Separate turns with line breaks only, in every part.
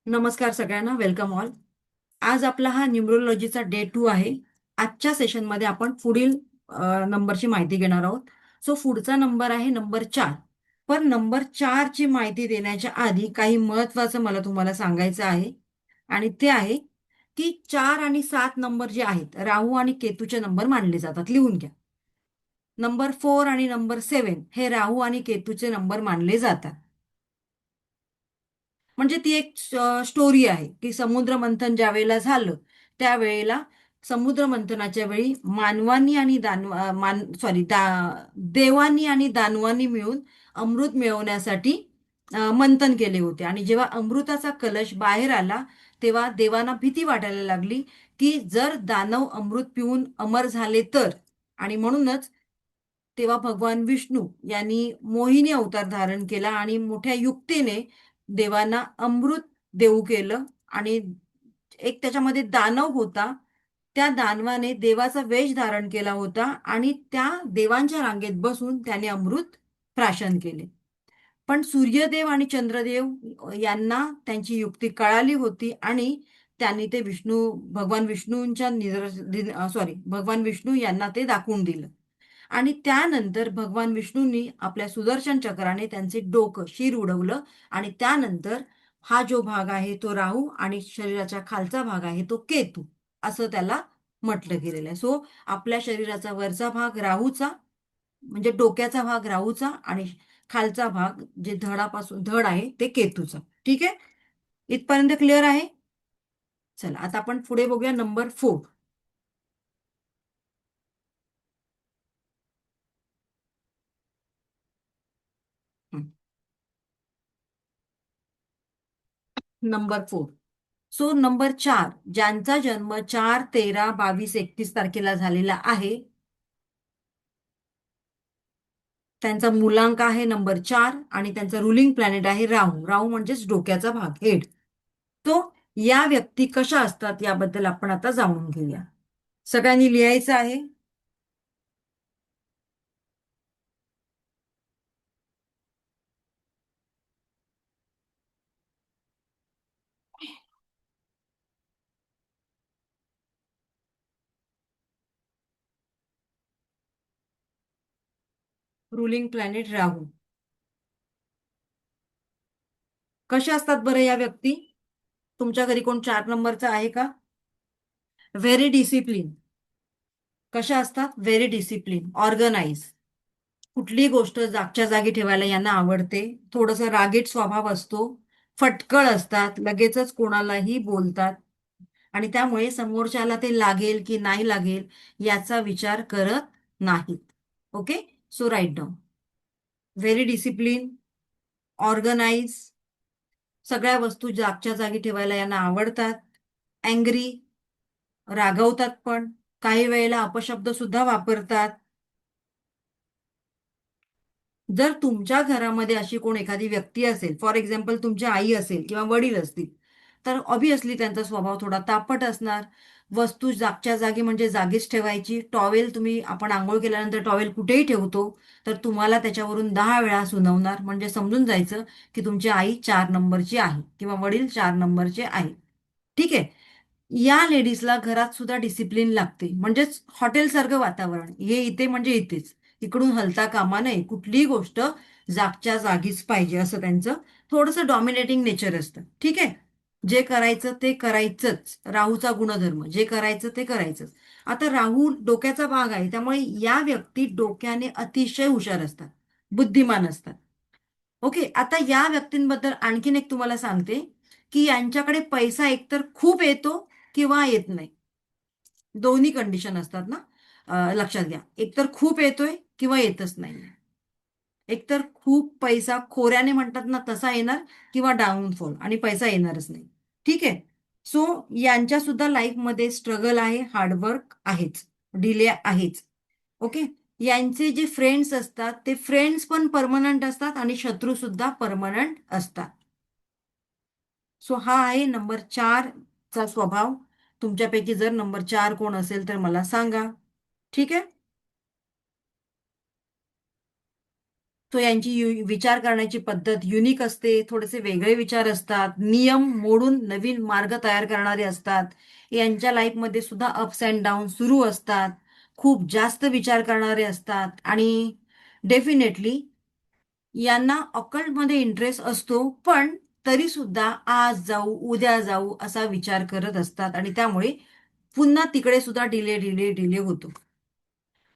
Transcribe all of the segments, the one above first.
नमस्कार सगळ्यांना, welcome all. आज आपला हा न्यूमरोलॉजीचा डे 2 आहे. आजच्या सेशनमध्ये आपण पुढील नंबरची माहिती घेणार आहोत. सो पुढचा नंबर आहे नंबर 4. पण नंबर 4 ची माहिती देण्याच्या आधी काही महत्वाचं मला तुम्हाला सांगायचं आहे. आणि ते आहे की 4 आणि 7 नंबर जे आहेत, राहू आणि केतूचे नंबर मानले जातात. लिहून घ्या. नंबर 4 आणि नंबर 7 हे राहू आणि केतूचे नंबर मानले जातात. म्हणजे ती एक स्टोरी आहे की समुद्र मंथन ज्या वेळेला झालं त्यावेळेला समुद्र मंथनाच्या वेळी मानवांनी आणि देवांनी आणि दानवांनी मिळून अमृत मिळवण्यासाठी मंथन केले होते. आणि जेव्हा अमृताचा कलश बाहेर आला तेव्हा देवांना भीती वाटायला लागली की जर दानव अमृत पिऊन अमर झाले तर. आणि म्हणूनच तेव्हा भगवान विष्णू यांनी मोहिनी अवतार धारण केला आणि मोठ्या युक्तीने देवांना अमृत देऊ केलं. आणि एक त्याच्यामध्ये दानव होता. त्या दानवाने देवाचा वेश धारण केला होता आणि त्या देवांच्या रांगेत बसून त्याने अमृत प्राशन केले. पण सूर्यदेव आणि चंद्रदेव यांना त्यांची युक्ती कळाली होती आणि त्यांनी ते भगवान विष्णूंच्या भगवान विष्णू यांना ते दाखवून दिलं. आणि त्यानंतर भगवान विष्णूंनी आपल्या सुदर्शन चक्राने त्यांचे डोकं शिर उडवलं. आणि त्यानंतर हा जो भाग आहे तो राहू आणि शरीराच्या खालचा भाग आहे तो केतू असं त्याला म्हटलं गेलेलं आहे. सो आपल्या शरीराचा वरचा भाग राहूचा, म्हणजे डोक्याचा भाग राहूचा, आणि खालचा भाग जे धड आहे ते केतूचा. ठीक आहे, इथपर्यंत क्लिअर आहे. चला आता आपण पुढे बघूया नंबर 4. नंबर 4. सो नंबर 4 ज्यांचा जन्म 4, 13, 22, 31 तारखेला झालेला आहे त्यांचा मूलांक आहे नंबर 4 आणि त्यांचा रुलिंग प्लॅनेट आहे राहू. राहू म्हणजेच डोक्याचा भाग, हेड. तो या व्यक्ती कशा असतात याबद्दल आपण आता जाणून घेऊया. सगळ्यांनी लिहायचं आहे. रुलिंग प्लॅनेट राहू. कशा असतात बरं या व्यक्ती? तुमच्या घरी कोण 4 नंबरचा आहे का? Very discipline. कशा असतात? Very discipline, organise. कुठलीही गोष्ट जागच्या जागी ठेवायला यांना आवडते. थोडंसं रागीट स्वभाव असतो. फटकळ असतात, लगेचच कोणालाही बोलतात. आणि त्यामुळे समोरच्याला ते लागेल की नाही लागेल याचा विचार करत नाहीत. Okay, so write down. Very discipline, organise, सगळ्या वस्तू जागच्या जागी ठेवायला यांना आवडतात. अँग्री, रागवतात पण. काही वेळेला अपशब्द सुद्धा वापरतात. जर तुमच्या घरामध्ये अशी कोण एखादी व्यक्ती असेल, फॉर एक्झाम्पल तुमची आई असेल किंवा वडील असतील, तर ऑब्व्हियसली त्यांचा स्वभाव थोडा तापट असणार. वस्तू जागच्या जागी म्हणजे जागीच ठेवायची. टॉवेल आपण आंघोळ केल्यानंतर टॉवेल कुठेही ठेवतो, तर तुम्हाला त्याच्यावरून 10 वेळा सुनवणार. म्हणजे समजून जायचं की तुमची आई 4 नंबरची आहे किंवा वडील 4 नंबरचे आहे. ठीक आहे. या लेडीजला घरात सुद्धा डिसिप्लिन लागते. म्हणजेच हॉटेलसारखं वातावरण, हे इथे म्हणजे इथेच, इकडून हलता कामा नये. कुठलीही गोष्ट जागच्या जागीच पाहिजे असं त्यांचं थोडंसं डॉमिनेटिंग नेचर असतं. ठीक आहे. जे करायचं ते करायचंच, राहूचा गुणधर्म, जे करायचं ते करायचंच. आता राहू डोक्याचा भाग आहे, त्यामुळे या व्यक्ती डोक्याने अतिशय हुशार असतात, बुद्धिमान असतात. ओके, आता या व्यक्तींबद्दल आणखीन एक तुम्हाला सांगते की यांच्याकडे पैसा एकतर खूप येतो किंवा येत नाही. दोन्ही कंडिशन असतात ना. लक्षात घ्या, एकतर खूप येतोय किंवा येतच नाही. एकतर खूप पैसा खोऱ्याने म्हणतात ना तसा येणार, किंवा डाऊनफॉल आणि पैसा येणारच नाही. ठीक आहे. सो यांच्या सुद्धा लाईफमध्ये स्ट्रगल आहे, हार्डवर्क आहेच, डिले आहेच. ओके. यांचे जे फ्रेंड्स असतात ते फ्रेंड्स पण परमनंट असतात आणि शत्रू सुद्धा परमनंट असतात. सो हा आहे नंबर 4 चा स्वभाव. तुमच्यापैकी जर नंबर 4 कोण असेल तर मला सांगा. ठीक आहे. तो यांची विचार करण्याची पद्धत युनिक असते, थोडेसे वेगळे विचार असतात, नियम मोडून नवीन मार्ग तयार करणारे असतात. यांच्या लाईफमध्ये सुद्धा अप्स अँड डाऊन सुरू असतात. खूप जास्त विचार करणारे असतात आणि डेफिनेटली यांना ऑकल्टमध्ये इंटरेस्ट असतो, पण तरी सुद्धा आज जाऊ उद्या जाऊ असा विचार करत असतात आणि त्यामुळे पुन्हा तिकडे सुद्धा डिले डिले डिले होतो.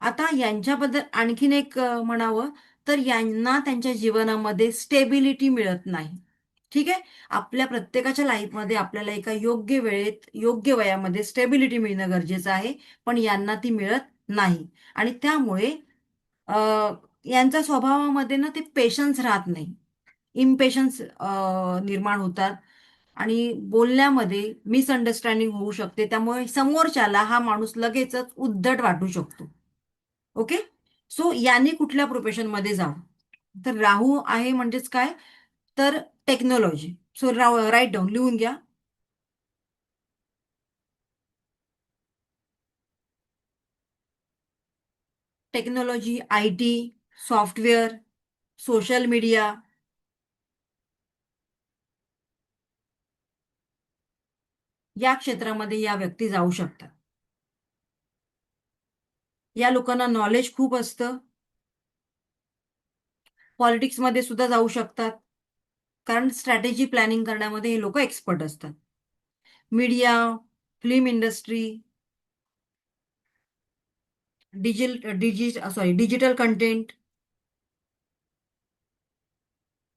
आता यांच्याबद्दल आणखीन एक म्हणावं तर यांना त्यांच्या जीवनामध्ये स्टेबिलिटी मिळत नाही. ठीक आहे. आपल्या प्रत्येकाच्या लाईफमध्ये आपल्याला एका योग्य वेळेत योग्य वयामध्ये स्टेबिलिटी मिळणं गरजेचं आहे, पण यांना ती मिळत नाही आणि त्यामुळे अ, यांच्या स्वभावामध्ये ना ते पेशन्स राहत नाही. इम्पेशन्स निर्माण होतात आणि बोलण्यामध्ये मिसअंडरस्टँडिंग होऊ शकते. त्यामुळे समोरच्याला हा माणूस लगेचच उद्धट वाटू शकतो. ओके. सो याने कुठल्या प्रोफेशनमध्ये जावं. तर राहू आहे म्हणजेच काय तर टेक्नॉलॉजी. सो राईट डाऊन लिहून घ्या. Technology, I T, software, social media या क्षेत्रामध्ये या व्यक्ती जाऊ शकतात. या लोकांना नॉलेज खूप असतं. पॉलिटिक्समध्ये सुद्धा जाऊ शकतात. कारण स्ट्रॅटेजी प्लॅनिंग करण्यामध्ये हे लोक एक्सपर्ट असतात. Media, film industry, digital content,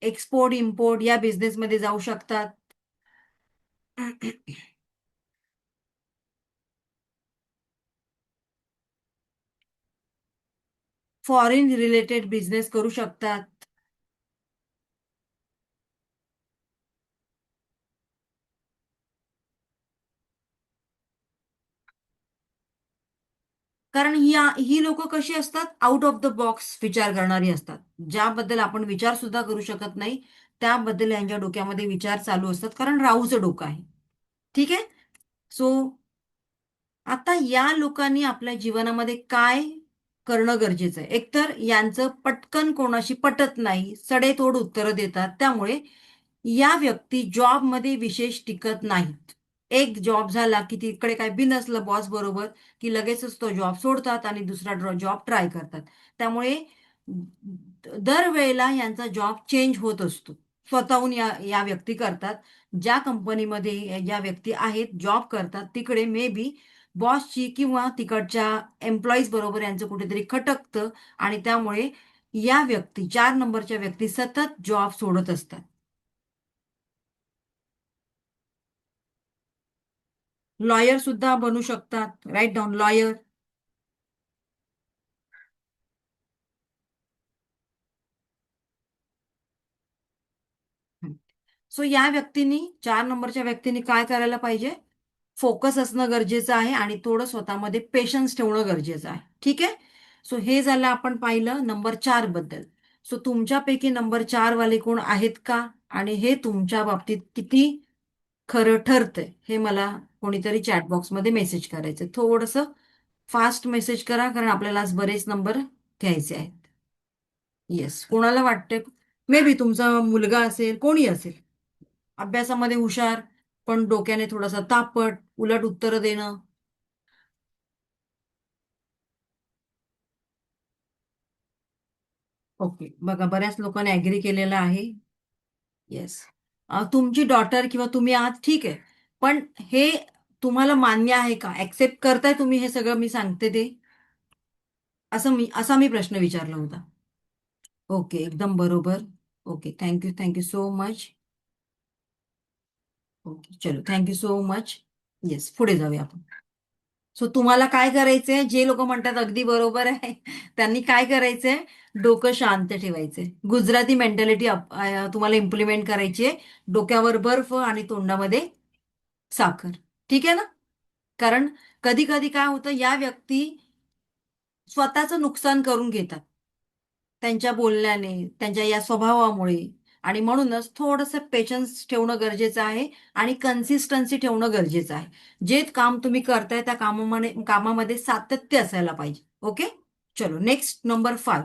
export import या बिझनेसमध्ये जाऊ शकतात. फॉरेन रिलेटेड बिझनेस करू शकतात. कारण ही लोक कशी असतात आउट ऑफ द बॉक्स विचार करणारी असतात. ज्याबद्दल आपण विचार सुद्धा करू शकत नाही त्याबद्दल यांच्या डोक्यामध्ये विचार चालू असतात कारण राहूचं डोकं आहे. ठीक आहे. सो आता या लोकांनी आपल्या जीवनामध्ये काय करणं गरजेचं आहे. एकतर यांचं पटकन कोणाशी पटत नाही, सडेतोड उत्तरं देतात. त्यामुळे या व्यक्ती जॉबमध्ये विशेष टिकत नाहीत. एक जॉब झाला की तिकडे काय बिनसलं बॉस बरोबर की लगेचच तो जॉब सोडतात आणि दुसरा जॉब ट्राय करतात. त्यामुळे दरवेळेला यांचा जॉब चेंज होत असतो. स्वतःहून या व्यक्ती करतात. ज्या कंपनीमध्ये ज्या व्यक्ती आहेत जॉब करतात तिकडे मे बी बॉसची किंवा तिकडच्या एम्प्लॉईज बरोबर यांचं कुठेतरी खटकतं आणि त्यामुळे या व्यक्ती 4 नंबरच्या व्यक्ती सतत जॉब सोडत असतात. लॉयर सुद्धा बनू शकतात. Write down lawyer. सो या व्यक्तींनी 4 नंबरच्या व्यक्तींनी काय करायला पाहिजे. फोकस असणं गरजेचं आहे आणि थोडं स्वतःमध्ये पेशन्स ठेवणं गरजेचं आहे. ठीक आहे. सो हे झालं आपण पाहिलं नंबर 4 बद्दल. सो तुमच्यापैकी नंबर 4 वाले कोण आहेत का आणि हे तुमच्या बाबतीत किती खरं ठरतंय हे मला कोणीतरी चॅट बॉक्समध्ये मेसेज करायचं. थोडंसं फास्ट मेसेज करा कारण आपल्याला आज बरेच नंबर घ्यायचे आहेत. येस. कोणाला वाटतं मे बी तुमचा मुलगा असेल कोणी असेल अभ्यासामध्ये हुशार पण डोक्याने थोडासा तापट उलट उत्तरं देणं. ओके. बघा बऱ्याच लोकांनी ऍग्री केलेलं आहे. येस. तुमची डॉटर किंवा तुम्ही आहात ठीक आहे. पण हे तुम्हाला मान्य आहे का ऍक्सेप्ट करताय तुम्ही हे सगळं मी सांगते ते असा मी प्रश्न विचारला होता. ओके. एकदम बरोबर. Okay. Thank you. Thank you so much. Okay. चलो थँक्यू सो मच. येस. पुढे जाऊया आपण. सो तुम्हाला काय करायचंय जे लोक म्हणतात अगदी बरोबर आहे त्यांनी काय करायचंय डोकं शांत ठेवायचंय. गुजराती मेंटॅलिटी तुम्हाला इम्प्लिमेंट करायची आहे. डोक्यावर बर्फ आणि तोंडामध्ये साखर. ठीक आहे ना. कारण कधी कधी काय होतं या व्यक्ती स्वतःचं नुकसान करून घेतात त्यांच्या बोलण्याने त्यांच्या या स्वभावामुळे आणि म्हणूनच थोडंसं पेशन्स ठेवणं गरजेचं आहे आणि कन्सिस्टन्सी ठेवणं गरजेचं आहे. जे काम तुम्ही करताय त्या कामामध्ये सातत्य असायला पाहिजे. ओके. चलो नेक्स्ट नंबर 5.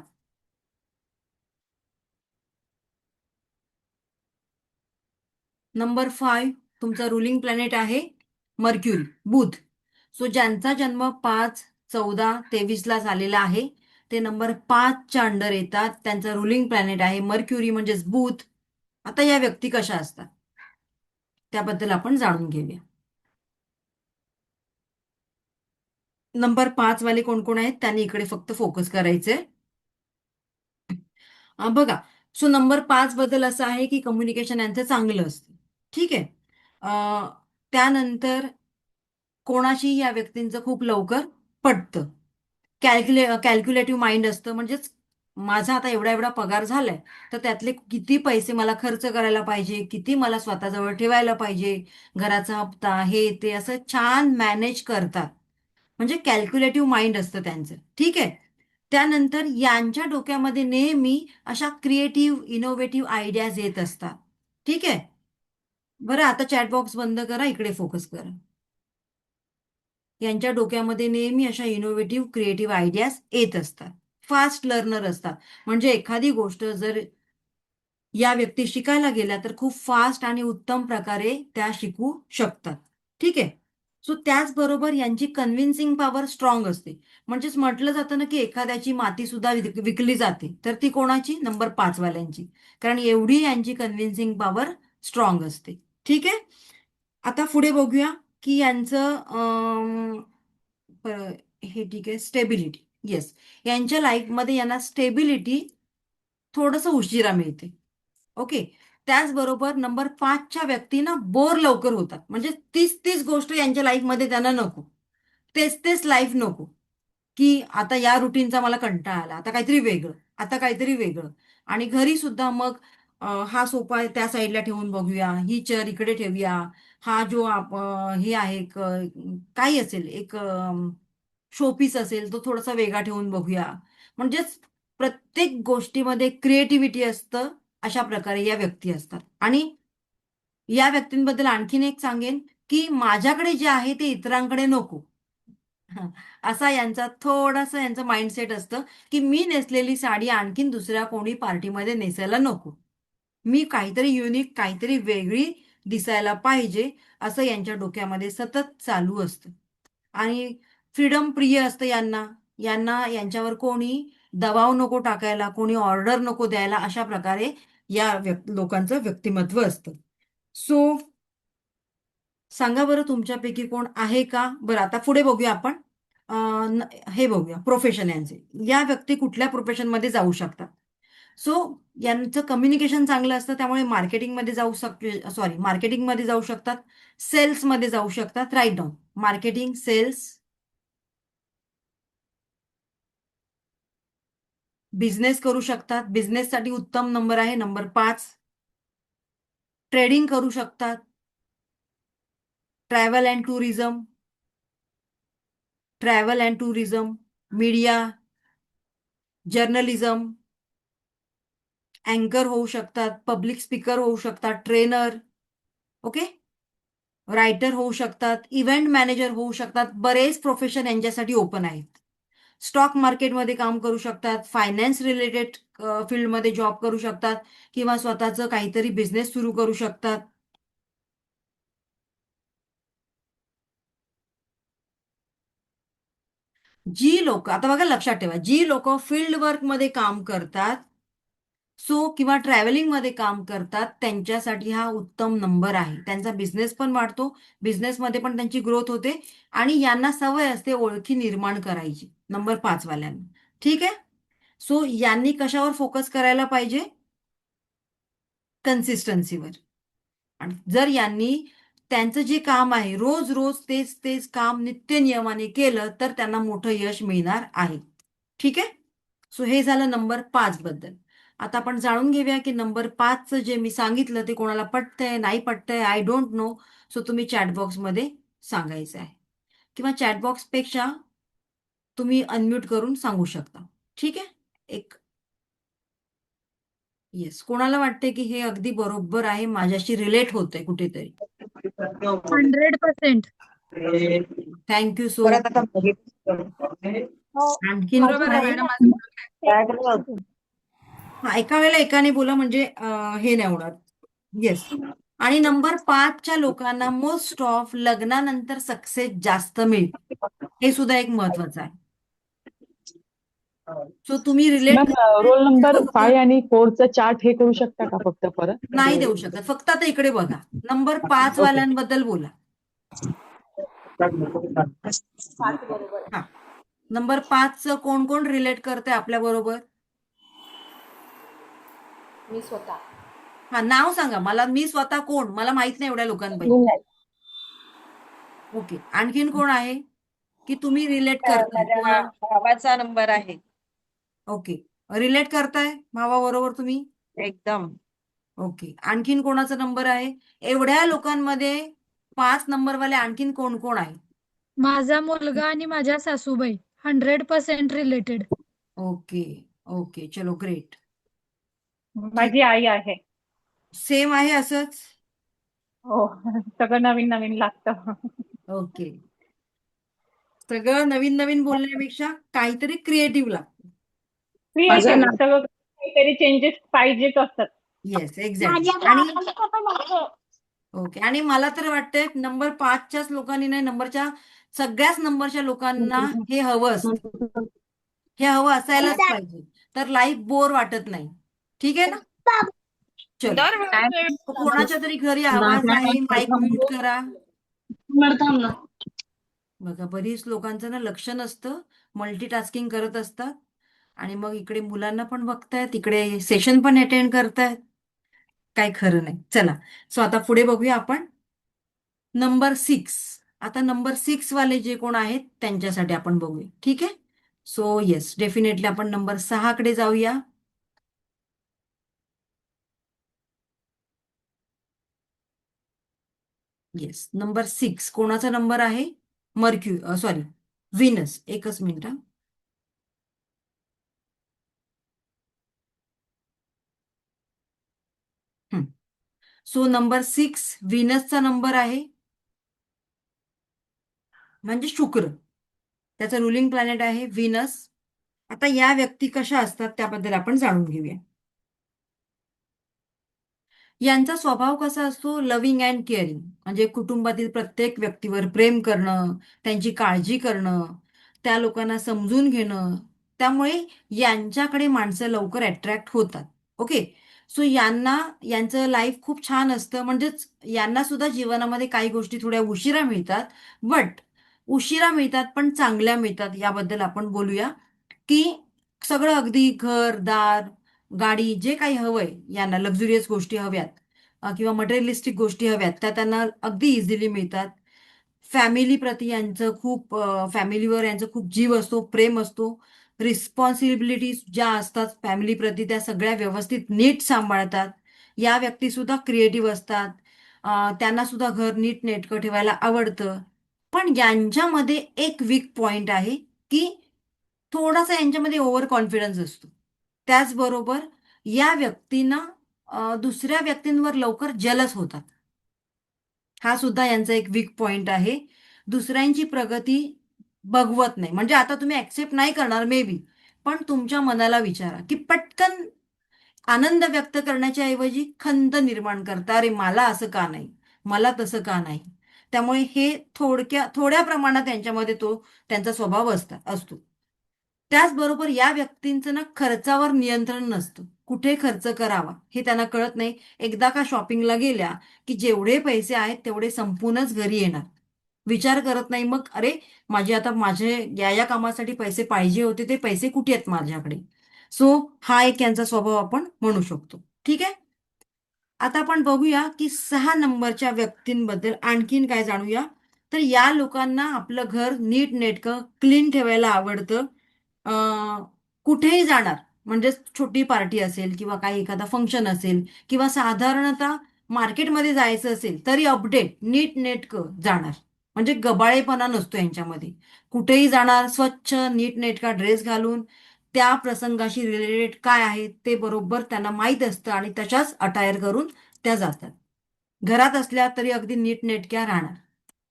नंबर 5 तुमचा रुलिंग प्लॅनेट आहे मर्क्युरी, बुध. सो ज्यांचा जन्म 5/14/23 झालेला आहे ते नंबर 5च्या अंडर येतात. त्यांचा रुलिंग प्लॅनेट आहे मर्क्युरी म्हणजेच बुध. आता या व्यक्ती कशा असतात त्याबद्दल आपण जाणून घेऊया. नंबर 5 वाले कोण कोण आहेत त्यांनी इकडे फक्त फोकस करायचंय. बघा, सो नंबर 5 बद्दल असं आहे की कम्युनिकेशन यांचं चांगलं असतं. ठीक आहे. त्यानंतर कोणाशी या व्यक्तींचं खूप लवकर पटतं. कॅल्क्युलेटिव्ह माइंड असतं. म्हणजेच माझा आता एवढा एवढा पगार झालाय तर त्यातले किती पैसे मला खर्च करायला पाहिजे, किती मला स्वतःजवळ ठेवायला पाहिजे, घराचा हप्ता हे ते असं छान मॅनेज करतात. म्हणजे कॅल्क्युलेटिव्ह माइंड असतं त्यांचं. ठीक आहे. त्यानंतर यांच्या डोक्यामध्ये नेहमी अशा क्रिएटिव्ह इनोव्हेटिव्ह आयडियाज येत असतात. ठीक आहे. बरं, आता चॅट बॉक्स बंद करा, इकडे फोकस करा. यांच्या डोक्यामध्ये नेहमी अशा इनोव्हेटिव्ह क्रिएटिव्ह आयडियाज येत असतात. फास्ट लर्नर असतात. म्हणजे एखादी गोष्ट जर या व्यक्ती शिकायला गेल्या तर खूप फास्ट आणि उत्तम प्रकारे त्या शिकू शकतात. ठीक आहे. सो त्याचबरोबर यांची कन्व्हिन्सिंग पॉवर स्ट्रॉंग असते. म्हणजेच म्हटलं जातं ना की एखाद्याची माती सुद्धा विकली जाते, तर ती कोणाची? नंबर 5 वाल्यांची. कारण एवढी यांची कन्व्हिन्सिंग पॉवर स्ट्रॉंग असते. ठीक आहे. आता पुढे बघूया की यांचं हे ठीक आहे, स्टेबिलिटी. येस, यांच्या लाईफमध्ये यांना स्टेबिलिटी थोडंसं उशिरा मिळते. ओके. त्याचबरोबर नंबर 5च्या व्यक्तींना बोर लवकर होतात. म्हणजे तीच तीच गोष्ट यांच्या लाईफमध्ये त्यांना नको. तेच तेच लाईफ नको. की आता या रुटीनचा मला कंटाळा आला, आता काहीतरी वेगळं, आता काहीतरी वेगळं. आणि घरी सुद्धा मग हा सोफा त्या साईडला ठेवून बघूया, ही चेअर इकडे ठेवूया, हा जो हे आहे काही असेल एक शोपीस असेल तो थोडासा वेगळा ठेवून बघूया. म्हणजेच प्रत्येक गोष्टीमध्ये क्रिएटिव्हिटी असतं. अशा प्रकारे या व्यक्ती असतात. आणि या व्यक्तींबद्दल आणखीन एक सांगेन की माझ्याकडे जे आहे ते इतरांकडे नको. हं. असा यांचा थोडासा यांचं माइंडसेट असतं की मी नेसलेली साडी आणखीन दुसऱ्या कोणी पार्टीमध्ये नेसायला नको. मी काहीतरी युनिक, काहीतरी वेगळी दिसायला पाहिजे, असं यांच्या डोक्यामध्ये सतत चालू असतं. आणि फ्रीडम प्रिय असतं यांना. यांना यांच्यावर कोणी दबाव नको टाकायला, कोणी ऑर्डर नको द्यायला, अशा प्रकारे या लोकांचं व्यक्तिमत्व असतं. सो सांगा बरं तुमच्यापैकी कोण आहे का? बरं, आता पुढे बघूया आपण. हे बघूया प्रोफेशन यांचे. या व्यक्ती कुठल्या प्रोफेशनमध्ये जाऊ शकतात? सो यांचं कम्युनिकेशन चांगलं असतं, त्यामुळे मार्केटिंगमध्ये मार्केटिंगमध्ये जाऊ शकतात, सेल्समध्ये जाऊ शकतात. Write down. Marketing, sales, business करू शकतात. बिझनेससाठी उत्तम नंबर आहे नंबर 5. ट्रेडिंग करू शकतात. Travel and tourism, media, journalism, अँकर होऊ शकतात, पब्लिक स्पीकर होऊ शकतात, ट्रेनर, ओके, रायटर होऊ शकतात, इव्हेंट मॅनेजर होऊ शकतात. बरेच प्रोफेशन यांच्यासाठी ओपन आहेत. स्टॉक मार्केटमध्ये काम करू शकतात, फायनान्स रिलेटेड फील्डमध्ये जॉब करू शकतात, किंवा स्वतःचं काहीतरी बिझनेस सुरू करू शकतात. जी लोक, आता बघा लक्षात ठेवा, जी लोक फील्ड वर्कमध्ये काम करतात किंवा ट्रॅव्हलिंग मध्ये काम करतात त्यांच्यासाठी हा उत्तम नंबर आहे. त्यांचा बिझनेस पण वाढतो, बिझनेसमध्ये पण त्यांची ग्रोथ होते, आणि यांना सवय असते ओळखी निर्माण करायची नंबर 5 वाल्यांना. ठीक आहे. सो यांनी कशावर फोकस करायला पाहिजे? कन्सिस्टन्सीवर. आणि जर यांनी त्यांचं जे काम आहे रोज रोज तेच तेच काम नित्य नियमाने केलं तर त्यांना मोठं यश मिळणार आहे. ठीक आहे. सो हे झालं नंबर 5 बद्दल. आता आपण जाणून घेऊया की नंबर 5चं जे मी सांगितलं ते कोणाला पटतंय नाही पटतंय, आय डोंट नो. सो तुम्ही चॅटबॉक्समध्ये सांगायचं आहे, किंवा चॅटबॉक्सपेक्षा तुम्ही अनम्यूट करून सांगू शकता. ठीक आहे. एक येस, कोणाला वाटते की हे अगदी बरोबर आहे, माझ्याशी रिलेट होतंय कुठेतरी?
100%.
Thank you so.
परत आता बघितलं.
हो,
आणखीन
बरोबर
कोण
आहे
आहे?
मॅडम.
एका वेळेला एकाने बोला म्हणजे हे नाही होणार. येस. आणि नंबर 5च्या लोकांना मोस्ट ऑफ लग्नानंतर सक्सेस जास्त मिळते. हे सुद्धा एक महत्वाचं आहे. सो तुम्ही रिलेट
मॅम,
करताय
रोल नंबर
त्याच्याबरोबर.
5 आणि 4चं चार्ट हे करू शकता का फक्त परत?
नाही
म्हणजे
देऊ शकत, फक्त आता इकडे बघा. Number 5
okay.
वाल्यांबद्दल बोला. हा, नंबर 5चं कोण कोण रिलेट करते आपल्या बरोबर?
मी स्वतः.
हा, नाव सांगा मला. मी स्वतः कोण, मला माहित नाही एवढ्या लोकांपैकी. ओके, आणखीन कोण आहे की तुम्ही रिलेट करताय किंवा
माझ्या भावाचा नंबर आहे.
ओके, रिलेट करताय भावाबरोबर तुम्ही?
एकदम.
ओके, आणखीन कोणाचा नंबर आहे एवढ्या लोकांमध्ये? 5 नंबरवाले आणखीन कोण कोण आहे?
माझा मुलगा आणि माझ्या सासूबाई 100% रिलेटेड.
ओके ओके, चलो ग्रेट.
माझी आई आहे.
सेम आहे असंच.
हो, सगळं नवीन नवीन लागतं.
ओके, सगळं नवीन नवीन बोलण्यापेक्षा काहीतरी क्रिएटिव्ह लागतं.
क्रिएटिव्ह सगळं काहीतरी चेंजेस पाहिजेच असतात.
Yes, exactly. आणि ओके, आणि मला तर वाटतंय नंबर 5च्याच लोकांनी नाही, नंबरच्या सगळ्याच नंबरच्या लोकांना हे हवं असतं. हे हवं असायलाच पाहिजे, तर लाईफ बोर वाटत नाही. ठीक आहे ना? चलो, कोणाच्या तरी घरी आवाज आहे, माईक म्यूट करा. बघा, बरीच लोकांचं ना लक्ष नसतं, मल्टीटास्किंग करत असतात आणि मग इकडे मुलांना पण बघतायत, इकडे सेशन पण अटेंड करतायत. काय खरं नाही. चला, सो आता पुढे बघूया आपण नंबर 6. आता नंबर 6 वाले जे कोण आहेत त्यांच्यासाठी आपण बघूया. ठीक आहे? सो येस, डेफिनेटली आपण नंबर 6 कडे जाऊया. येस, नंबर 6 कोणाचा नंबर आहे? Sorry, Venus. एकच मिनिट हा. सो नंबर 6 व्हीनसचा नंबर आहे, म्हणजे शुक्र. त्याचं रुलिंग प्लॅनेट आहे व्हीनस. आता या व्यक्ती कशा असतात त्याबद्दल आपण जाणून घेऊया. यांचा स्वभाव कसा असतो? लव्हिंग अँड केअरिंग, म्हणजे कुटुंबातील प्रत्येक व्यक्तीवर प्रेम करणं, त्यांची काळजी करणं, त्या लोकांना समजून घेणं. त्यामुळे यांच्याकडे माणसं लवकर अट्रॅक्ट होतात. ओके, सो यांचं लाईफ खूप छान असतं. म्हणजेच यांना सुद्धा जीवनामध्ये काही गोष्टी थोड्या उशिरा मिळतात, बट उशिरा मिळतात पण चांगल्या मिळतात. याबद्दल आपण बोलूया की सगळं अगदी घर दार गाडी जे काही हवंय, यांना लक्झुरियस गोष्टी हव्यात किंवा मटेरियलिस्टिक गोष्टी हव्यात, त्या त्यांना अगदी इझिली मिळतात. फॅमिलीप्रती यांचं खूप फॅमिलीवर यांचं खूप जीव असतो, प्रेम असतो. रिस्पॉन्सिबिलिटीज ज्या असतात फॅमिलीप्रती त्या सगळ्या व्यवस्थित नीट सांभाळतात. या व्यक्ती सुद्धा क्रिएटिव्ह असतात. त्यांना सुद्धा घर नीट नेटकं ठेवायला आवडतं. पण यांच्यामध्ये एक वीक पॉइंट आहे की थोडासा यांच्यामध्ये ओव्हर कॉन्फिडन्स असतो. त्याचबरोबर या व्यक्तींना दुसऱ्या व्यक्तींवर लवकर जलस होतात. हा सुद्धा यांचा एक वीक पॉइंट आहे. दुसऱ्यांची प्रगती बघवत नाही. म्हणजे आता तुम्ही ऍक्सेप्ट नाही करणार मे बी, पण तुमच्या मनाला विचारा की पटकन आनंद व्यक्त करण्याच्या ऐवजी खंत निर्माण करता, अरे मला असं का नाही, मला तसं का नाही. त्यामुळे हे थोड्या प्रमाणात यांच्यामध्ये तो त्यांचा स्वभाव असतो. त्याचबरोबर या व्यक्तींचं ना खर्चावर नियंत्रण नसतं. कुठे खर्च करावा हे त्यांना कळत नाही. एकदा का शॉपिंगला गेल्या की जेवढे पैसे आहेत तेवढे संपूनच घरी येणार. विचार करत नाही मग, अरे माझे या कामासाठी पैसे पाहिजे होते, ते पैसे कुठे आहेत माझ्याकडे. सो हा एक यांचा स्वभाव आपण म्हणू शकतो. ठीक आहे, आता आपण बघूया की 6 नंबरच्या व्यक्तींबद्दल आणखीन काय जाणूया. तर या लोकांना आपलं घर नीट नेटकं क्लीन ठेवायला आवडतं. कुठेही जाणार, म्हणजे छोटी पार्टी असेल किंवा काही एखादा फंक्शन असेल किंवा साधारणतः मार्केटमध्ये जायचं असेल तरी अपडेट नीट नेटकं जाणार. म्हणजे गबाळेपणा नसतो यांच्यामध्ये. कुठेही जाणार स्वच्छ नीट नेटका ड्रेस घालून, त्या प्रसंगाशी रिलेटेड काय आहे ते बरोबर त्यांना माहीत असतं आणि तशाच अटायर करून त्या जातात. घरात असल्या तरी अगदी नीटनेटक्या राहणार.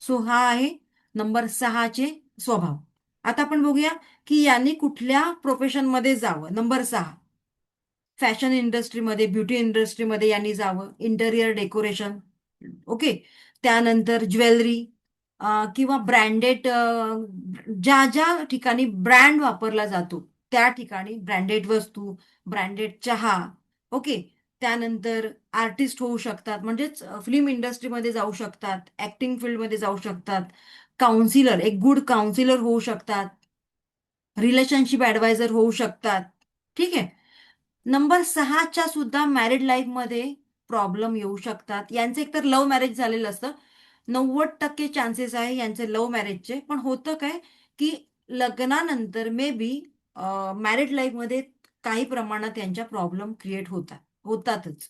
सो हा आहे नंबर 6चे स्वभाव. आता आपण बघूया की यांनी कुठल्या प्रोफेशनमध्ये जावं. नंबर 6, फॅशन इंडस्ट्रीमध्ये, ब्युटी इंडस्ट्रीमध्ये यांनी जावं. Interior decoration, important. ओके. त्यानंतर ज्वेलरी किंवा ब्रँडेड, ज्या ज्या ठिकाणी ब्रँड वापरला जातो त्या ठिकाणी ब्रँडेड वस्तू, ब्रँडेड चहा. ओके. त्यानंतर आर्टिस्ट होऊ शकतात, म्हणजेच फिल्म इंडस्ट्रीमध्ये जाऊ शकतात, ऍक्टिंग फील्डमध्ये जाऊ शकतात, काउन्सिलर, एक गुड काउन्सिलर होऊ शकतात, रिलेशनशिप ऍडवायझर होऊ शकतात. ठीक आहे. नंबर 6च्या सुद्धा मॅरिड लाईफमध्ये प्रॉब्लेम येऊ शकतात. यांचं एकतर लव्ह मॅरेज झालेलं असतं. 90% चान्सेस आहे यांचे लव्ह मॅरेजचे. पण होतं काय की लग्नानंतर मे बी मॅरिड लाईफमध्ये काही प्रमाणात यांच्या प्रॉब्लेम क्रिएट होतातच.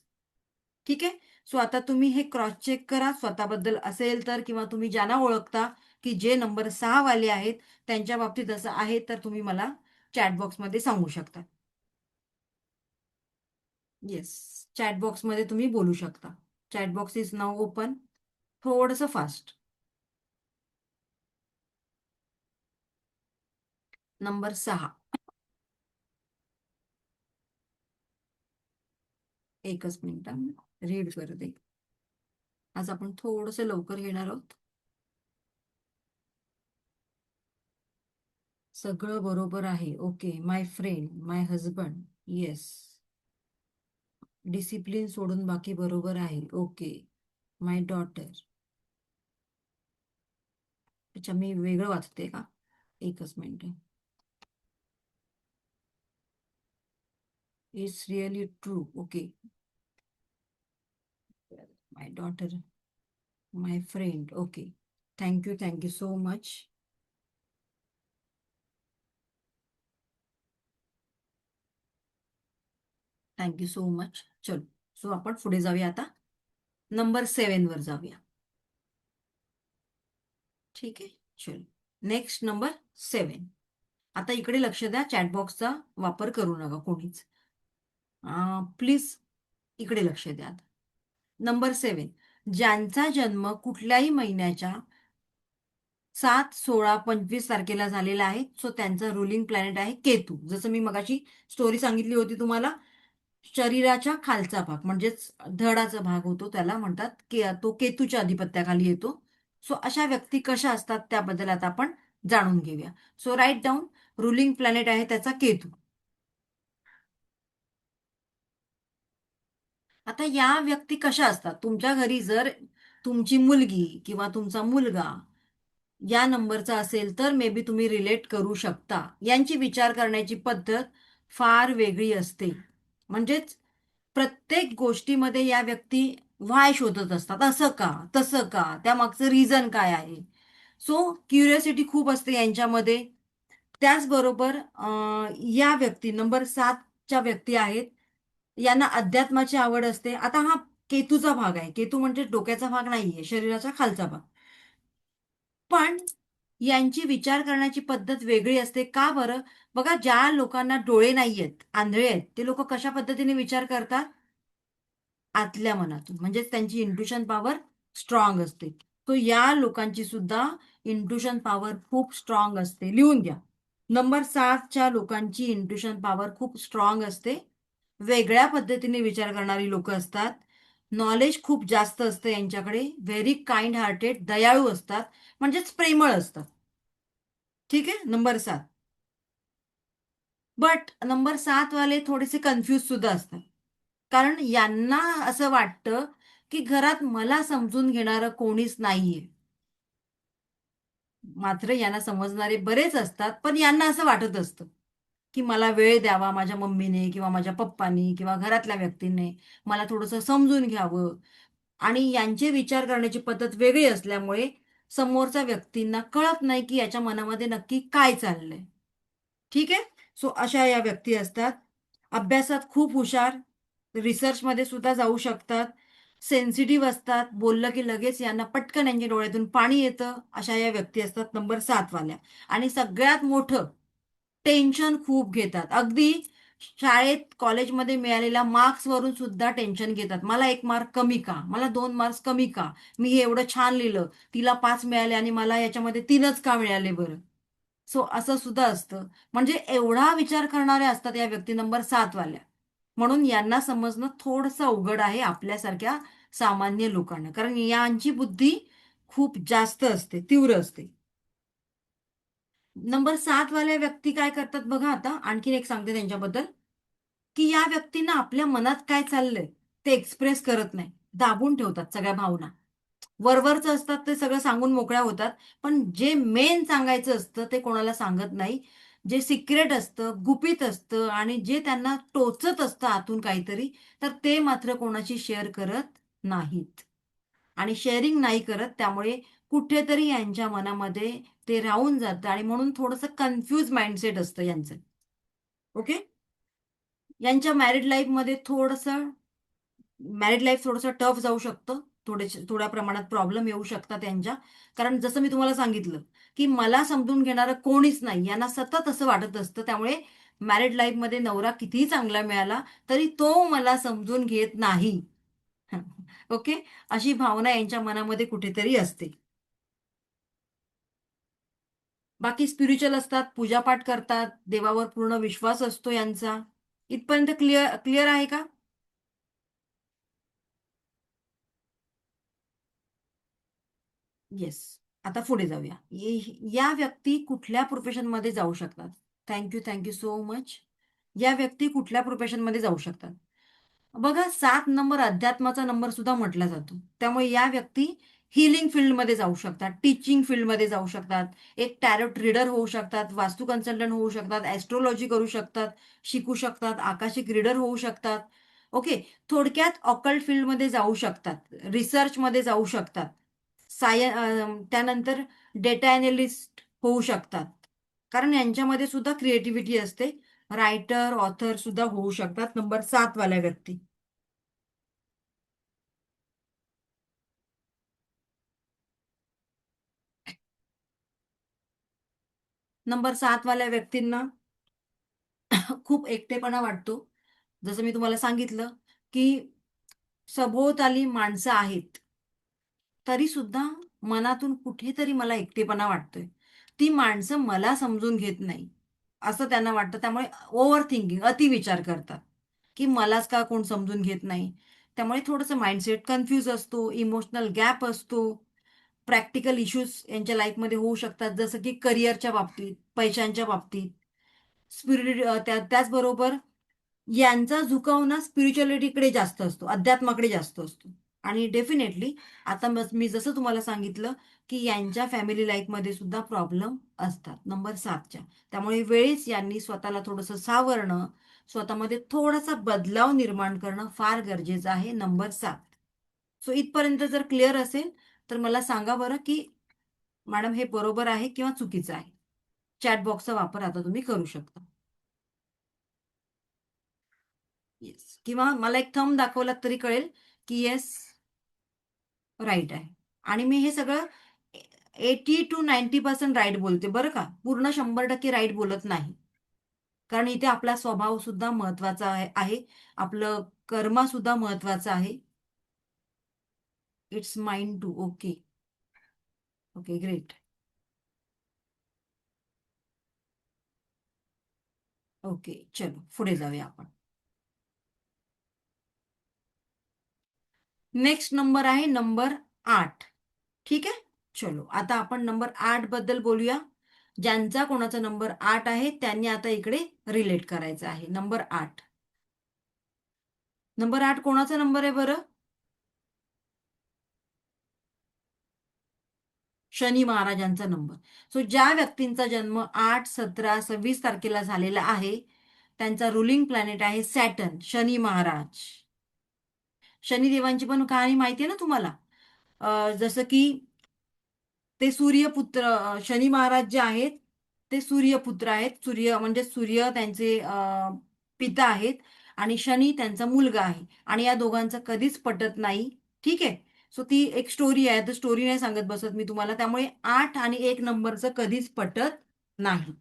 ठीक आहे. सो आता तुम्ही हे क्रॉस चेक करा स्वतःबद्दल असेल तर, किंवा तुम्ही ज्यांना ओळखता की जे नंबर 6 वाले आहेत त्यांच्या बाबतीत असं आहे तर तुम्ही मला चॅट बॉक्समध्ये सांगू शकता. येस, चॅट बॉक्समध्ये तुम्ही बोलू शकता. Chat box is now open. थोडंसं फास्ट. नंबर 6. एकच मिनिट रीड करते. आज आपण थोडंसं लवकर घेणार आहोत. सगळं बरोबर आहे. ओके. माय फ्रेंड, माय हजबंड. येस. डिसिप्लिन सोडून बाकी बरोबर आहे. ओके. माय डॉटर. अच्छा, मी वेगळं वाचते का? एकच minute. It's really true. Okay. My daughter, my friend. Okay. Thank you so much. Thank you so much. चलो, सो आपण पुढे जाऊया आता. नंबर 7 वर जाऊया. ठीक आहे. चलो, नेक्स्ट नंबर 7. आता इकडे लक्ष द्या, चॅटबॉक्सचा वापर करू नका कोणीच. प्लीज इकडे लक्ष द्या. नंबर 7, ज्यांचा जन्म कुठल्याही महिन्याच्या 7, 16, 25 तारखेला झालेला आहे, सो त्यांचा रुलिंग प्लॅनेट आहे केतू. जसं मी मगाशी स्टोरी सांगितली होती तुम्हाला, शरीराच्या खालचा भाग म्हणजेच धडाचा भाग होतो त्याला म्हणतात, तो केतूच्या अधिपत्याखाली येतो. सो अशा व्यक्ती कशा असतात त्याबद्दल आता आपण जाणून घेऊया. So write down, ruling planet आहे त्याचा केतू. आता या व्यक्ती कशा असतात, तुमच्या घरी जर तुमची मुलगी किंवा तुमचा मुलगा या नंबरचा असेल तर मे बी तुम्ही रिलेट करू शकता. यांची विचार करण्याची पद्धत फार वेगळी असते. म्हणजेच प्रत्येक गोष्टीमध्ये या व्यक्ती व्हाय शोधत असतात. असं का, तसं का, त्यामागचं रिझन काय आहे. सो क्युरियोसिटी खूप असते यांच्यामध्ये. त्याचबरोबर या व्यक्ती नंबर 7च्या व्यक्ती आहेत, यांना अध्यात्माची आवड असते. आता हा केतूचा भाग आहे. केतू म्हणजे डोक्याचा भाग नाहीये, शरीराचा खालचा भाग. पण यांची विचार करण्याची पद्धत वेगळी असते. का बरं? बघा, ज्या लोकांना डोळे नाहीयेत, आंधळे आहेत, ते लोक कशा पद्धतीने विचार करतात? आतल्या मनातून. म्हणजेच त्यांची इंट्युशन पॉवर स्ट्रॉंग असते. तो या लोकांची सुद्धा इंट्युशन पॉवर खूप स्ट्रॉंग असते. लिहून घ्या. नंबर 7च्या लोकांची इंट्युशन पॉवर खूप स्ट्रॉंग असते. वेगळ्या पद्धतीने विचार करणारी लोक असतात. नॉलेज खूप जास्त असतं यांच्याकडे. व्हेरी काइंड हार्टेड, दयाळू असतात, म्हणजेच प्रेमळ असतात. ठीक आहे. नंबर 7. बट नंबर 7 वाले थोडेसे कन्फ्यूज सुद्धा असतात. कारण यांना असं वाटतं की घरात मला समजून घेणारं कोणीच नाहीये. मात्र यांना समजणारे बरेच असतात, पण यांना असं वाटत असतं की मला वेळ द्यावा माझ्या मम्मीने किंवा माझ्या पप्पानी किंवा घरातल्या व्यक्तींनी, मला थोडंसं समजून घ्यावं. आणि यांचे विचार करण्याची पद्धत वेगळी असल्यामुळे समोरच्या व्यक्तींना कळत नाही की याच्या मनामध्ये नक्की काय चाललंय. ठीक आहे. सो अशा या व्यक्ती असतात. अभ्यासात खूप हुशार, रिसर्चमध्ये सुद्धा जाऊ शकतात, सेन्सिटिव्ह असतात, बोललं की लगेच यांना पटकन यांच्या डोळ्यातून पाणी येतं. अशा या व्यक्ती असतात नंबर 7 वाल्या. आणि सगळ्यात मोठं, टेन्शन खूप घेतात. अगदी शाळेत कॉलेजमध्ये मिळालेल्या मार्क्स वरून सुद्धा टेन्शन घेतात. मला 1 मार्क कमी का, मला 2 मार्क्स कमी का, मी हे एवढं छान लिहिलं, तिला 5 मिळाले आणि मला याच्यामध्ये 3च का मिळाले बरं. सो असं सुद्धा असतं. म्हणजे एवढा विचार करणाऱ्या असतात या व्यक्ती नंबर 7 वाल्या. म्हणून यांना समजणं थोडंसं अवघड आहे आपल्यासारख्या सामान्य लोकांना, कारण यांची बुद्धी खूप जास्त असते, तीव्र असते. नंबर 7 वाल्या व्यक्ती काय करतात बघा, आता आणखीन एक सांगते त्यांच्याबद्दल, की या व्यक्तींना आपल्या मनात काय चाललंय ते एक्सप्रेस करत नाही, दाबून ठेवतात सगळ्या भावना. वरवरचं असतात ते सगळं सांगून मोकळ्या होतात, पण जे मेन सांगायचं असतं ते कोणाला सांगत नाही. जे सिक्रेट असतं, गुपित असतं आणि जे त्यांना टोचत असतं आतून काहीतरी, तर ते मात्र कोणाशी शेअर करत नाहीत. आणि शेअरिंग नाही करत, त्यामुळे कुठेतरी यांच्या मनामध्ये ते राहून जातं आणि म्हणून थोडंसं कन्फ्यूज माइंडसेट असतं यांचं. ओके. यांच्या मॅरिड लाईफ थोडंसं टफ जाऊ शकतं, थोड्या प्रमाणात प्रॉब्लेम येऊ शकतात यांच्या. कारण जसं मी तुम्हाला सांगितलं, की मला समजून घेणारं कोणीच नाही, यांना सतत असं वाटत असतं. त्यामुळे मॅरिड लाईफमध्ये नवरा कितीही चांगला मिळाला तरी तो मला समजून घेत नाही. ओके. अशी भावना यांच्या मनामध्ये कुठेतरी असते. बाकी स्पिरिच्युअल असतात, पूजापाठ करतात, देवावर पूर्ण विश्वास असतो यांचा. इथपर्यंत क्लिअर क्लिअर आहे का? येस. आता पुढे जाऊया. या व्यक्ती कुठल्या प्रोफेशनमध्ये जाऊ शकतात? Thank you so much. या व्यक्ती कुठल्या प्रोफेशनमध्ये जाऊ शकतात? बघा, 7 नंबर अध्यात्माचा नंबर सुद्धा म्हटला जातो. त्यामुळे या व्यक्ती हीलिंग फील्डमध्ये जाऊ शकतात, टीचिंग फील्डमध्ये जाऊ शकतात, एक टॅरोट रीडर होऊ शकतात, वास्तू कन्सल्टंट होऊ शकतात, ॲस्ट्रोलॉजी करू शकतात, शिकू शकतात, आकाशिक रीडर होऊ शकतात. ओके. थोडक्यात ऑकल्ट फील्डमध्ये जाऊ शकतात, रिसर्चमध्ये जाऊ शकतात, त्यानंतर डेटा अॅनालिस्ट होऊ शकतात. कारण यांच्यामध्ये सुद्धा क्रिएटिव्हिटी असते. रायटर, ऑथर सुद्धा होऊ शकतात नंबर 7 वाल्या व्यक्ती. नंबर 7 वाल्या व्यक्तींना खूप एकटेपणा वाटतो. जसं मी तुम्हाला सांगितलं, की सभोवताली माणसं आहेत, तरी सुद्धा मनातून कुठेतरी मला एकटेपणा वाटतोय. ती माणसं मला समजून घेत नाही, असं त्यांना वाटतं. त्यामुळे ओव्हर थिंकिंग, अतिविचार करतात, की मलाच का कोण समजून घेत नाही. त्यामुळे थोडंसं माइंडसेट कन्फ्यूज असतो, इमोशनल गॅप असतो. प्रॅक्टिकल इश्यूज यांच्या लाईफमध्ये होऊ शकतात, जसं की करिअरच्या बाबतीत, पैशांच्या बाबतीत, त्याचबरोबर यांचा झुकाव ना स्पिरिच्युअलिटीकडे जास्त असतो, अध्यात्माकडे जास्त असतो. आणि डेफिनेटली आता मी जसं तुम्हाला सांगितलं, की यांच्या फॅमिली लाईफमध्ये सुद्धा प्रॉब्लेम असतात नंबर 7च्या. त्यामुळे वेळीच यांनी स्वतःला थोडंसं सावरणं, स्वतःमध्ये थोडासा बदलाव निर्माण करणं फार गरजेचं आहे नंबर 7. सो इथपर्यंत जर क्लिअर असेल तर मला सांगा बरं, की मॅडम हे बरोबर आहे किंवा चुकीचं आहे. चॅट बॉक्सचा वापर आता तुम्ही करू शकता. येस. किंवा मला एक थंब दाखवलात तरी कळेल की येस, राईट आहे. आणि मी हे सगळं 80 to 90% राईट बोलते बरं का, पूर्ण 100% राईट बोलत नाही. कारण इथे आपला स्वभाव सुद्धा महत्वाचा आहे, आपलं कर्म सुद्धा महत्वाचं आहे. It's mind too. Okay. Okay, great. Okay, चलो पुढे जाऊया आपण. नेक्स्ट नंबर आहे नंबर 8. ठीक आहे. चलो आता आपण नंबर 8 बद्दल बोलूया. ज्यांचा कोणाचा नंबर 8 आहे त्यांनी आता इकडे रिलेट करायचं आहे. नंबर 8. नंबर 8 कोणाचा नंबर आहे बरं? शनी महाराजांचा नंबर. सो ज्या व्यक्तींचा जन्म 8, 17, 26 तारखेला झालेला आहे, त्यांचा रुलिंग प्लॅनेट आहे सॅटर्न, शनी महाराज. शनिदेवांची पण कहाणी माहिती आहे ना तुम्हाला? जसं की ते सूर्यपुत्र, शनी महाराज जे आहेत ते सूर्यपुत्र आहेत. सूर्य म्हणजे सूर्य त्यांचे पिता आहेत आणि शनी त्यांचा मुलगा आहे. आणि या दोघांचं कधीच पटत नाही. ठीक आहे. सो ती एक स्टोरी आहे, तर स्टोरी नाही सांगत बसत मी तुम्हाला. त्यामुळे 8 आणि 1 नंबरचं कधीच पटत नाही.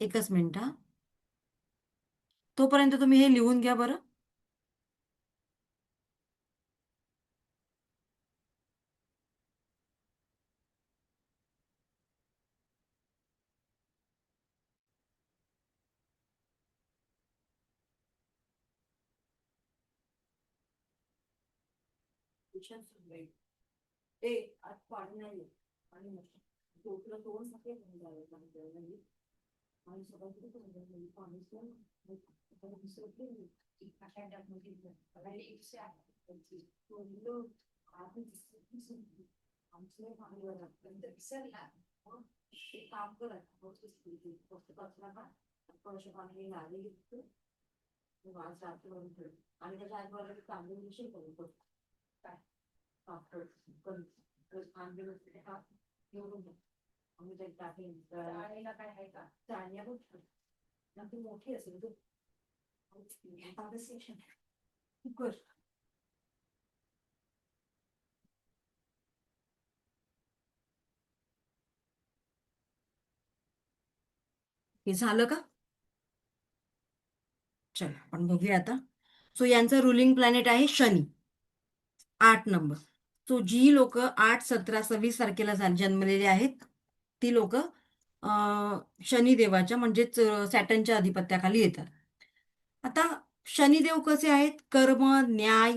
एकच मिनिट हा. तोपर्यंत तुम्ही हे लिहून घ्या बरं. हे झालं का? चला आपण बघूया आता. सो यांचं रुलिंग प्लॅनेट आहे शनी, 8 नंबर. सो जी लोक 8, 17, 26 तारखेला जन्मलेले आहेत ती लोक शनिदेवाच्या म्हणजेच सॅटर्नच्या अधिपत्याखाली येतात. आता शनिदेव कसे आहेत? कर्म, न्याय,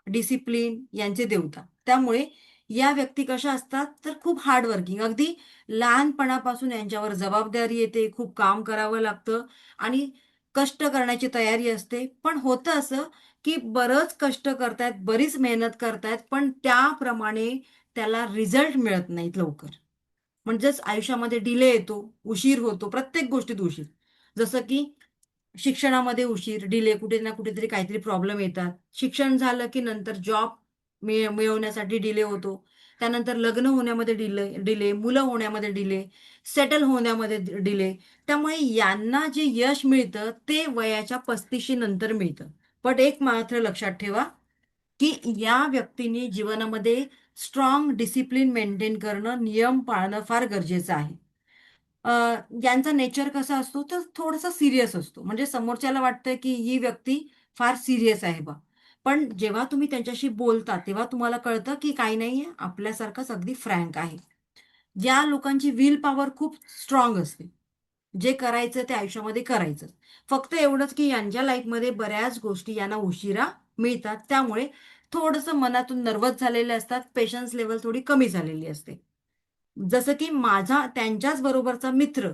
डिसिप्लिन यांचे देवता. त्यामुळे या व्यक्ती कशा असतात तर खूप हार्डवर्किंग, अगदी लहानपणापासून यांच्यावर जबाबदारी येते, खूप काम करावं लागतं आणि कष्ट करण्याची तयारी असते. पण होतं असं की बरंच कष्ट करतायत, बरीच मेहनत करतायत, पण त्याप्रमाणे त्याला रिझल्ट मिळत नाहीत लवकर. म्हणजेच आयुष्यामध्ये डिले येतो, उशीर होतो, प्रत्येक गोष्टीत उशीर. जसं की शिक्षणामध्ये उशीर, डिले, कुठे ना कुठेतरी काहीतरी प्रॉब्लेम येतात. शिक्षण झालं की नंतर जॉब मिळवण्यासाठी डिले होतो. त्यानंतर लग्न होण्यामध्ये डिले, मुलं होण्यामध्ये डिले, सेटल होण्यामध्ये डिले. त्यामुळे यांना जे यश मिळतं ते वयाच्या 35 नंतर मिळतं. पण एक मात्र लक्षात ठेवा की या व्यक्तीने जीवनामध्ये स्ट्रॉंग डिसिप्लिन मेंटेन करणं, नियम पाळणं फार गरजेचं आहे. यांचा नेचर कसा असतो तर थोडासा सिरियस असतो. म्हणजे समोरच्याला वाटतं की ही व्यक्ती फार सिरियस आहे बा, पण जेव्हा तुम्ही त्यांच्याशी बोलता तेव्हा तुम्हाला कळतं की काही नाहीये, आपल्यासारखंच अगदी फ्रँक आहे. ज्या लोकांची विल पॉवर खूप स्ट्रॉंग असते, जे करायचं ते आयुष्यामध्ये करायचं. फक्त एवढंच की यांच्या लाईफमध्ये बऱ्याच गोष्टी यांना उशिरा मिळतात, त्यामुळे थोडंसं मनातून नर्वस झालेले असतात, पेशन्स लेवल थोडी कमी झालेली असते. जसं की माझा त्यांच्याच बरोबरचा मित्र,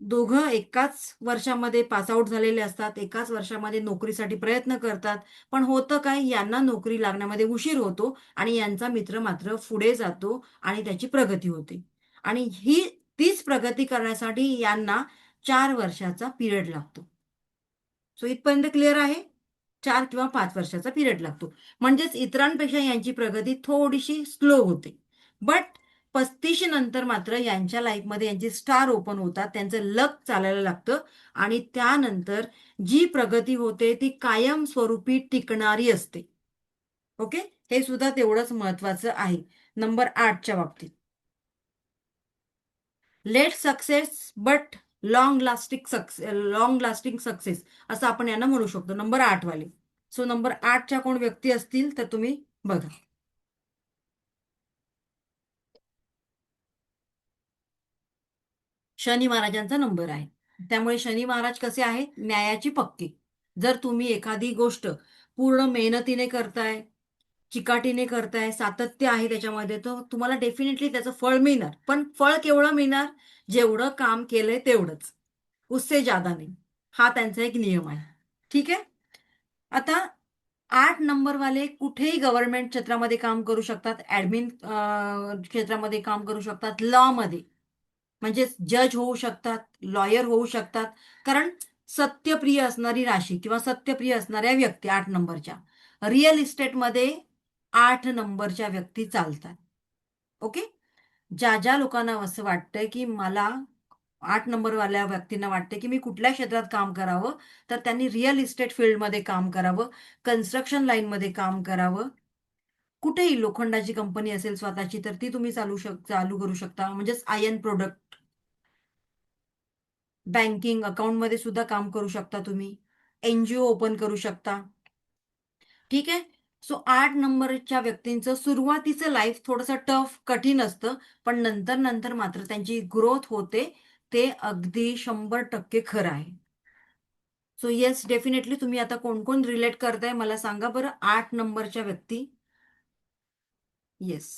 दोघं एकाच वर्षामध्ये पास आउट झालेले असतात, एकाच वर्षामध्ये नोकरीसाठी प्रयत्न करतात. पण होतं काय, यांना नोकरी लागण्यामध्ये उशीर होतो आणि यांचा मित्र मात्र पुढे जातो आणि त्याची प्रगती होते. आणि तीच प्रगती करण्यासाठी यांना 4 वर्षाचा पिरियड लागतो. सो इथपर्यंत क्लिअर आहे? 4 किंवा 5 वर्षाचा पिरियड लागतो. म्हणजेच इतरांपेक्षा यांची प्रगती थोडीशी स्लो होते. बट 35 नंतर मात्र यांच्या लाईफमध्ये यांची स्टार ओपन होतात, त्यांचं लक चालायला लागतं आणि त्यानंतर जी प्रगती होते ती कायमस्वरूपी टिकणारी असते. ओके, हे सुद्धा तेवढंच महत्वाचं आहे. नंबर 8च्या बाबतीत, late success but long lasting success असं आपण यांना म्हणू शकतो. नंबर 8 वाले. सो नंबर 8च्या कोण व्यक्ती असतील तर तुम्ही बघा. शनी महाराजांचा नंबर आहे. त्यामुळे शनी महाराज कसे आहेत? न्यायाची पक्की. जर तुम्ही एखादी गोष्ट पूर्ण मेहनतीने करताय, चिकाटीने करताय, सातत्य आहे त्याच्यामध्ये, तर तुम्हाला डेफिनेटली त्याचं फळ मिळणार. पण फळ केवढं मिळणार? जेवढं काम केलंय तेवढंच, उससे ज्यादा नाही. हा त्यांचा एक नियम आहे. ठीक आहे. आता 8 नंबरवाले कुठेही गव्हर्नमेंट क्षेत्रामध्ये काम करू शकतात, ऍडमिन क्षेत्रामध्ये काम करू शकतात, लॉ मध्ये म्हणजे जज होऊ शकतात, लॉयर होऊ शकतात. कारण सत्यप्रिय असणारी राशी किंवा सत्यप्रिय असणाऱ्या व्यक्ती 8 नंबरच्या, रिअल इस्टेटमध्ये 8 नंबरच्या व्यक्ती चालतात. ओके. ज्या ज्या लोकांना असं वाटतंय की मला 8 नंबरवाल्या व्यक्तींना वाटते की मी कुठल्या क्षेत्रात काम करावं, तर त्यांनी रिअल इस्टेट फील्डमध्ये काम करावं, कन्स्ट्रक्शन लाईनमध्ये काम करावं. कुठेही लोखंडाची कंपनी असेल स्वतःची तर ती तुम्ही चालू करू शकता, म्हणजेच आयर्न प्रोडक्ट. बँकिंग अकाउंटमध्ये सुद्धा काम करू शकता तुम्ही, एनजीओ ओपन करू शकता. ठीक आहे. सो 8 नंबरच्या व्यक्तींचं सुरुवातीचं लाईफ थोडंसं टफ, कठीण असतं, पण नंतर नंतर मात्र त्यांची ग्रोथ होते. ते अगदी 100% खरं आहे. सो येस, डेफिनेटली तुम्ही आता कोण कोण रिलेट करताय मला सांगा बरं. 8 नंबरच्या व्यक्ती येस.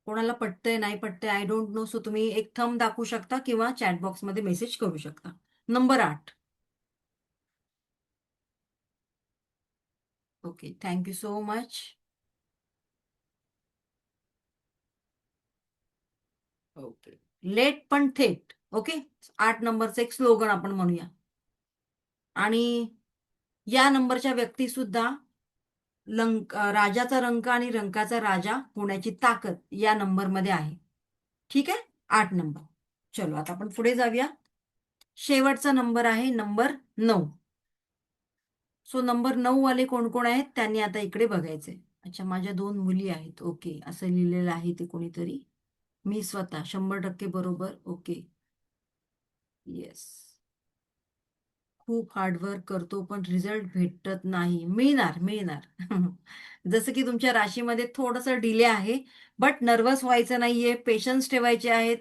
कोणाला पटतंय नाही पटतंय आय डोंट नो. सो तुम्ही एक थंब दाखवू शकता किंवा चॅट बॉक्समध्ये मेसेज करू शकता. Number 8. Okay, thank you so much. Okay, late पण थेट. ओके, 8 नंबरचं एक स्लोगन आपण म्हणूया. आणि या नंबरच्या व्यक्ती सुद्धा राजाचा रंक आणि रंकाचा राजा होण्याची ताकद या नंबरमध्ये आहे. ठीक आहे, 8 नंबर. चलो आता आपण पुढे जाऊया. शेवटचा नंबर आहे नंबर 9. सो नंबर 9 वाले कोण कोण आहेत त्यांनी आता इकडे बघायचंय. अच्छा, माझ्या 2 मुली आहेत. ओके, असं लिहिलेलं आहे ते कोणीतरी. मी स्वतः 100% बरोबर. Okay, yes. खूप हार्डवर्क करतो पण रिझल्ट भेटत नाही. मिळणार मिळणार. जसं की तुमच्या राशीमध्ये थोडंसं डिले आहे, बट नर्वस व्हायचं नाहीये, पेशन्स ठेवायचे आहेत,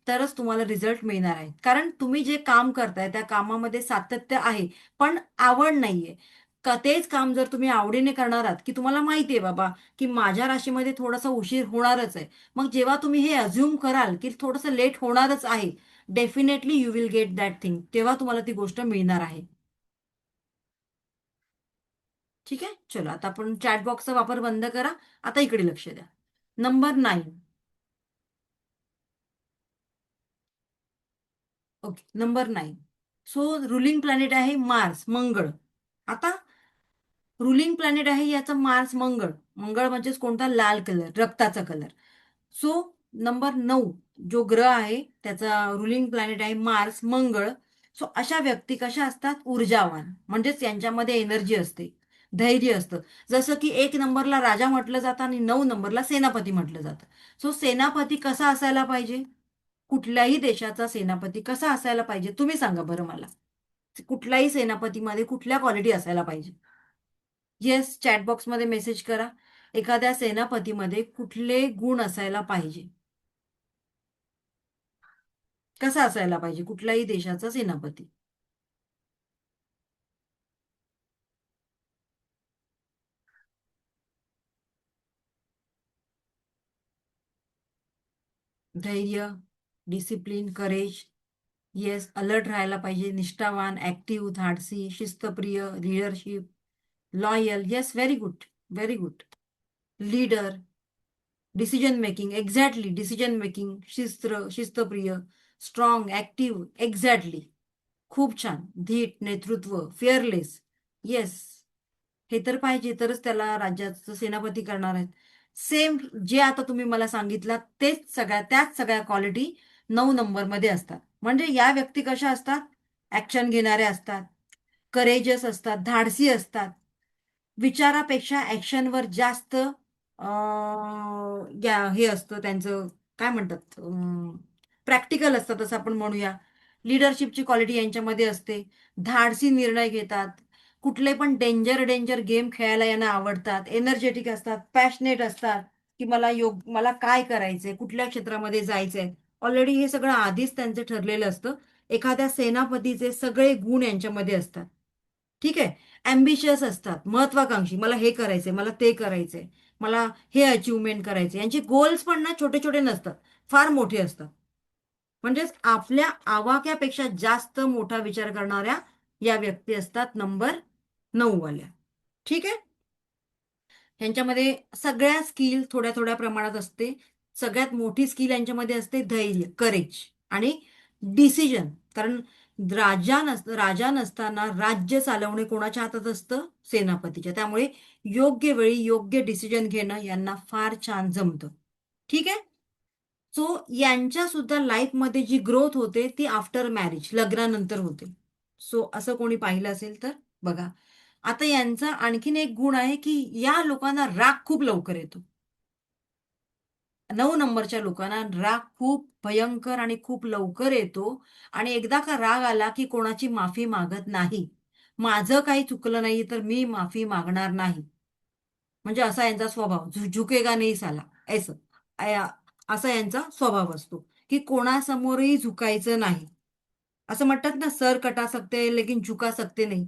तरच तुम्हाला रिझल्ट मिळणार आहे. कारण तुम्ही जे काम करताय त्या कामामध्ये सातत्य आहे, पण आवड नाहीये. तेच काम जर तुम्ही आवडीने करणार आहात, की तुम्हाला माहिती आहे बाबा, की माझ्या राशीमध्ये थोडासा उशीर होणारच आहे. मग जेव्हा तुम्ही हे अझ्युम कराल, की थोडंसं लेट होणारच आहे, definitely you will get that thing. तेव्हा तुम्हाला ती गोष्ट मिळणार आहे. ठीक आहे, चलो आता आपण चॅट बॉक्सचा वापर बंद करा. आता इकडे लक्ष द्या. Number 9. Okay, number 9. So ruling planet आहे मार्स, मंगळ. आता रुलिंग प्लॅनेट आहे याचा मार्स, मंगळ. मंगळ म्हणजेच कोणता? लाल कलर, रक्ताचा कलर. सो नंबर 9 जो ग्रह आहे त्याचा रुलिंग प्लॅनेट आहे मार्स, मंगळ. सो अशा व्यक्ती कशा असतात? ऊर्जावान, म्हणजेच यांच्यामध्ये एनर्जी असते, धैर्य असतं. जसं की 1 नंबरला राजा म्हटलं जातं आणि 9 नंबरला सेनापती म्हटलं जातं. सो सेनापती कसा असायला पाहिजे? कुठल्याही देशाचा सेनापती कसा असायला पाहिजे तुम्ही सांगा बरं मला. कुठल्याही सेनापतीमध्ये कुठल्या क्वालिटी असायला पाहिजे? येस, चॅट बॉक्समध्ये मेसेज करा. एखाद्या सेनापतीमध्ये कुठले गुण असायला पाहिजे? कसा असायला पाहिजे कुठल्याही देशाचा सेनापती? धैर्य, डिसिप्लिन, करेज. येस, अलर्ट राहायला पाहिजे, निष्ठावान, ऍक्टिव्ह, धाडसी, शिस्तप्रिय, leadership, loyal. Yes, very good, very good. Leader, decision making. Exactly, decision making, शिस्तप्रिय, स्ट्रॉंग, ऍक्टिव्ह. एक्झॅक्टली, खूप छान. धीट, नेतृत्व, फिअरलेस. येस, हे तर पाहिजे, तरच त्याला राज्याचं सेनापती करणार आहेत. सेम जे आता तुम्ही मला सांगितलं त्याच सगळ्या क्वालिटी 9 नंबरमध्ये असतात. म्हणजे या व्यक्ती कशा असतात? ऍक्शन घेणाऱ्या असतात, करेजियस असतात, धाडसी असतात, विचारापेक्षा ऍक्शनवर जास्त हे असतं त्यांचं, काय म्हणतात, प्रॅक्टिकल असतात असं आपण म्हणूया. लिडरशिपची क्वालिटी यांच्यामध्ये असते, धाडसी निर्णय घेतात, कुठले पण डेंजर गेम खेळायला यांना आवडतात, एनर्जेटिक असतात, पॅशनेट असतात, की मला काय करायचंय, कुठल्या क्षेत्रामध्ये जायचंय. ऑलरेडी हे सगळं आधीच त्यांचं ठरलेलं असतं. एखाद्या सेनापतीचे सगळे गुण यांच्यामध्ये असतात. ठीक आहे, अँबिशियस असतात, महत्वाकांक्षी, मला हे करायचंय, मला ते करायचंय, मला हे अचिव्हमेंट करायचे. यांचे गोल्स पण ना छोटे छोटे नसतात, फार मोठे असतात. म्हणजेच आपल्या आवाक्यापेक्षा जास्त मोठा विचार करणाऱ्या या व्यक्ती असतात नंबर 9 वाल्या. ठीक आहे, यांच्यामध्ये सगळ्या स्किल थोड्या थोड्या प्रमाणात असते. सगळ्यात मोठी स्किल यांच्यामध्ये असते धैर्य, करेज आणि डिसिजन. कारण राजा नसताना राज्य चालवणे कोणाच्या हातात असतं? सेनापतीच्या. त्यामुळे योग्य वेळी योग्य डिसिजन घेणं यांना फार छान जमतं. ठीक आहे, सो यांच्या सुद्धा लाईफमध्ये जी ग्रोथ होते ती आफ्टर मॅरेज, लग्नानंतर होते. सो असं कोणी पाहिलं असेल तर बघा. आता यांचा आणखीन एक गुण आहे की या लोकांना राग खूप लवकर येतो. 9 नंबरच्या लोकांना राग खूप भयंकर आणि खूप लवकर येतो. आणि एकदा का राग आला की कोणाची माफी मागत नाही. माझं काही चुकलं नाही तर मी माफी मागणार नाही, म्हणजे असा यांचा स्वभाव. झुकेगा नाही साला, ऐसं असा यांचा स्वभाव असतो, की कोणासमोरही झुकायचं नाही. असं म्हणतात ना, सर कटा सकते लेकिन झुका सकते नाही,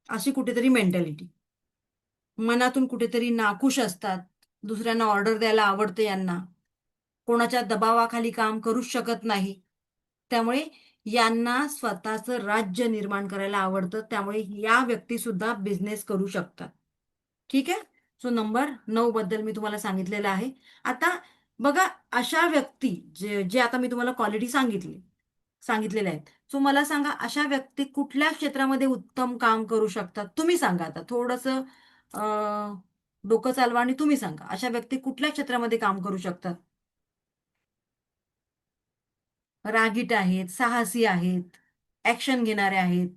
अशी कुठेतरी मेंटॅलिटी. मनातून कुठेतरी नाखुश असतात, दुसऱ्यांना ऑर्डर द्यायला आवडते यांना, कोणाच्या दबावाखाली काम करूच शकत नाही. त्यामुळे यांना स्वतःचं राज्य निर्माण करायला आवडतं. त्यामुळे या व्यक्ती सुद्धा बिझनेस करू शकतात. ठीक आहे. सो नंबर 9 बद्दल मी तुम्हाला सांगितलेलं आहे. आता बघा, अशा व्यक्ती जे आता मी तुम्हाला क्वालिटी सांगितलेल्या आहेत. सो मला सांगा, अशा व्यक्ती कुठल्या क्षेत्रामध्ये उत्तम काम करू शकतात? तुम्ही सांगा. आता थोडंसं डोकं चालवा आणि तुम्ही सांगा, अशा व्यक्ती कुठल्या क्षेत्रामध्ये काम करू शकतात? रागीट आहेत, साहसी आहेत, ऍक्शन घेणारे आहेत.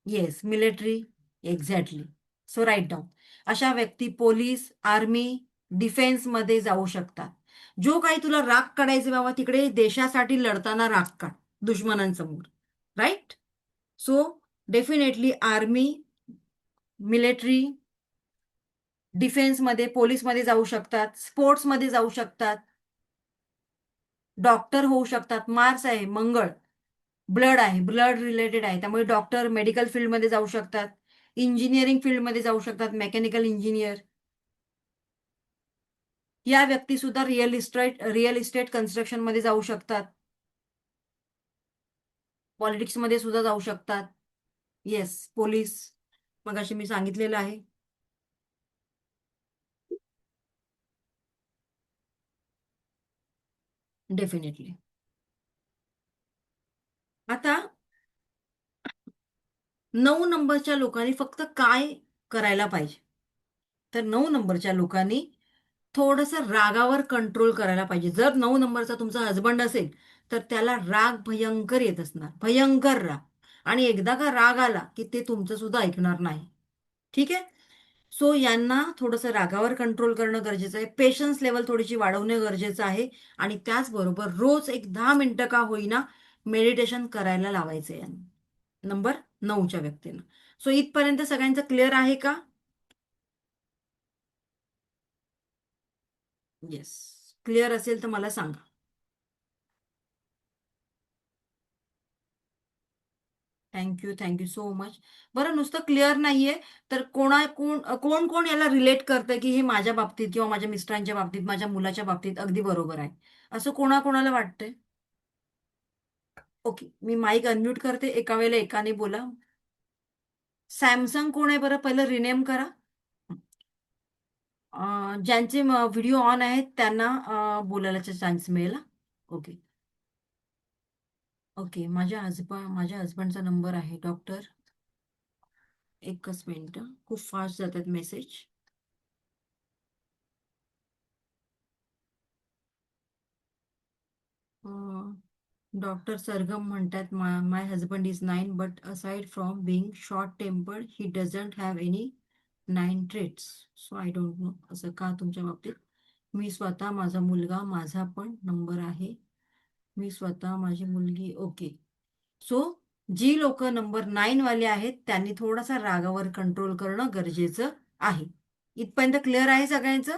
Yes, military. Exactly. So write down. अशा व्यक्ती पोलीस, आर्मी, डिफेन्स मध्ये जाऊ शकतात. जो काही तुला राग काढायचे बाबा, तिकडे देशासाठी लढताना राग काढ दुश्मनांसमोर. Right. So definitely army, military, डिफेन्समध्ये, पोलीसमध्ये जाऊ शकतात, स्पोर्ट्समध्ये जाऊ शकतात, डॉक्टर होऊ शकतात. मार्स आहे, मंगळ, ब्लड आहे, ब्लड रिलेटेड आहे, त्यामुळे डॉक्टर, मेडिकल फील्डमध्ये जाऊ शकतात, इंजिनिअरिंग फील्डमध्ये जाऊ शकतात, मेकॅनिकल इंजिनियर. या व्यक्ती सुद्धा रिअल इस्टेट कन्स्ट्रक्शन मध्ये जाऊ शकतात, पॉलिटिक्स मध्ये सुद्धा जाऊ शकतात. येस, पोलीस मगाशी मी सांगितलेलं आहे. डेफिनेटली. आता 9 नंबरच्या लोकांनी फक्त काय करायला पाहिजे? तर 9 नंबरच्या लोकांनी थोडंसं रागावर कंट्रोल करायला पाहिजे. जर 9 नंबरचा तुमचा हजबंड असेल तर त्याला राग भयंकर येत असणार, भयंकर राग. आणि एकदा का राग आला की ते तुमचं सुद्धा ऐकणार नाही. ठीक आहे. सो यांना थोडंसं रागावर कंट्रोल करणं गरजेचं आहे. पेशन्स लेवल थोडीशी वाढवणं गरजेचं आहे. आणि त्याचबरोबर रोज एक 10 मिनिटं का होईना मेडिटेशन करायला लावायचं यांना, नंबर 9च्या व्यक्तींना. सो इथपर्यंत सगळ्यांचं क्लिअर आहे का? येस. क्लिअर असेल तर मला सांगा. Thank you so much. बरं, नुसतं क्लिअर नाहीये तर कोण कोण याला रिलेट करतं की हे माझ्या बाबतीत किंवा माझ्या मिस्टरांच्या बाबतीत, माझ्या मुलाच्या बाबतीत अगदी बरोबर आहे, असं कोणाकोणाला वाटतंय? ओके, मी माईक अनम्यूट करते. एका वेळेला एकाने बोला. सॅमसंग कोण आहे बरं? पहिलं रिनेम करा. ज्यांचे व्हिडिओ ऑन आहेत त्यांना बोलायला चान्स मिळेल. ओके. ओके, माझ्या हजबंडचा नंबर आहे डॉक्टर. एकच मिनिट, खूप फास्ट जातात मेसेज. डॉक्टर सरगम म्हणतात, my husband is 9 but aside from being short tempered he doesn't have any 9 traits. So I don't know असं का तुमच्या बाबतीत. मी स्वतः, माझा मुलगा, माझा पण नंबर आहे. मी स्वतः, माझी मुलगी. ओके. सो जी लोक नंबर 9 वाले आहेत त्यांनी थोडासा रागावर कंट्रोल करणं गरजेचं आहे. इथपर्यंत क्लिअर आहे सगळ्यांचं?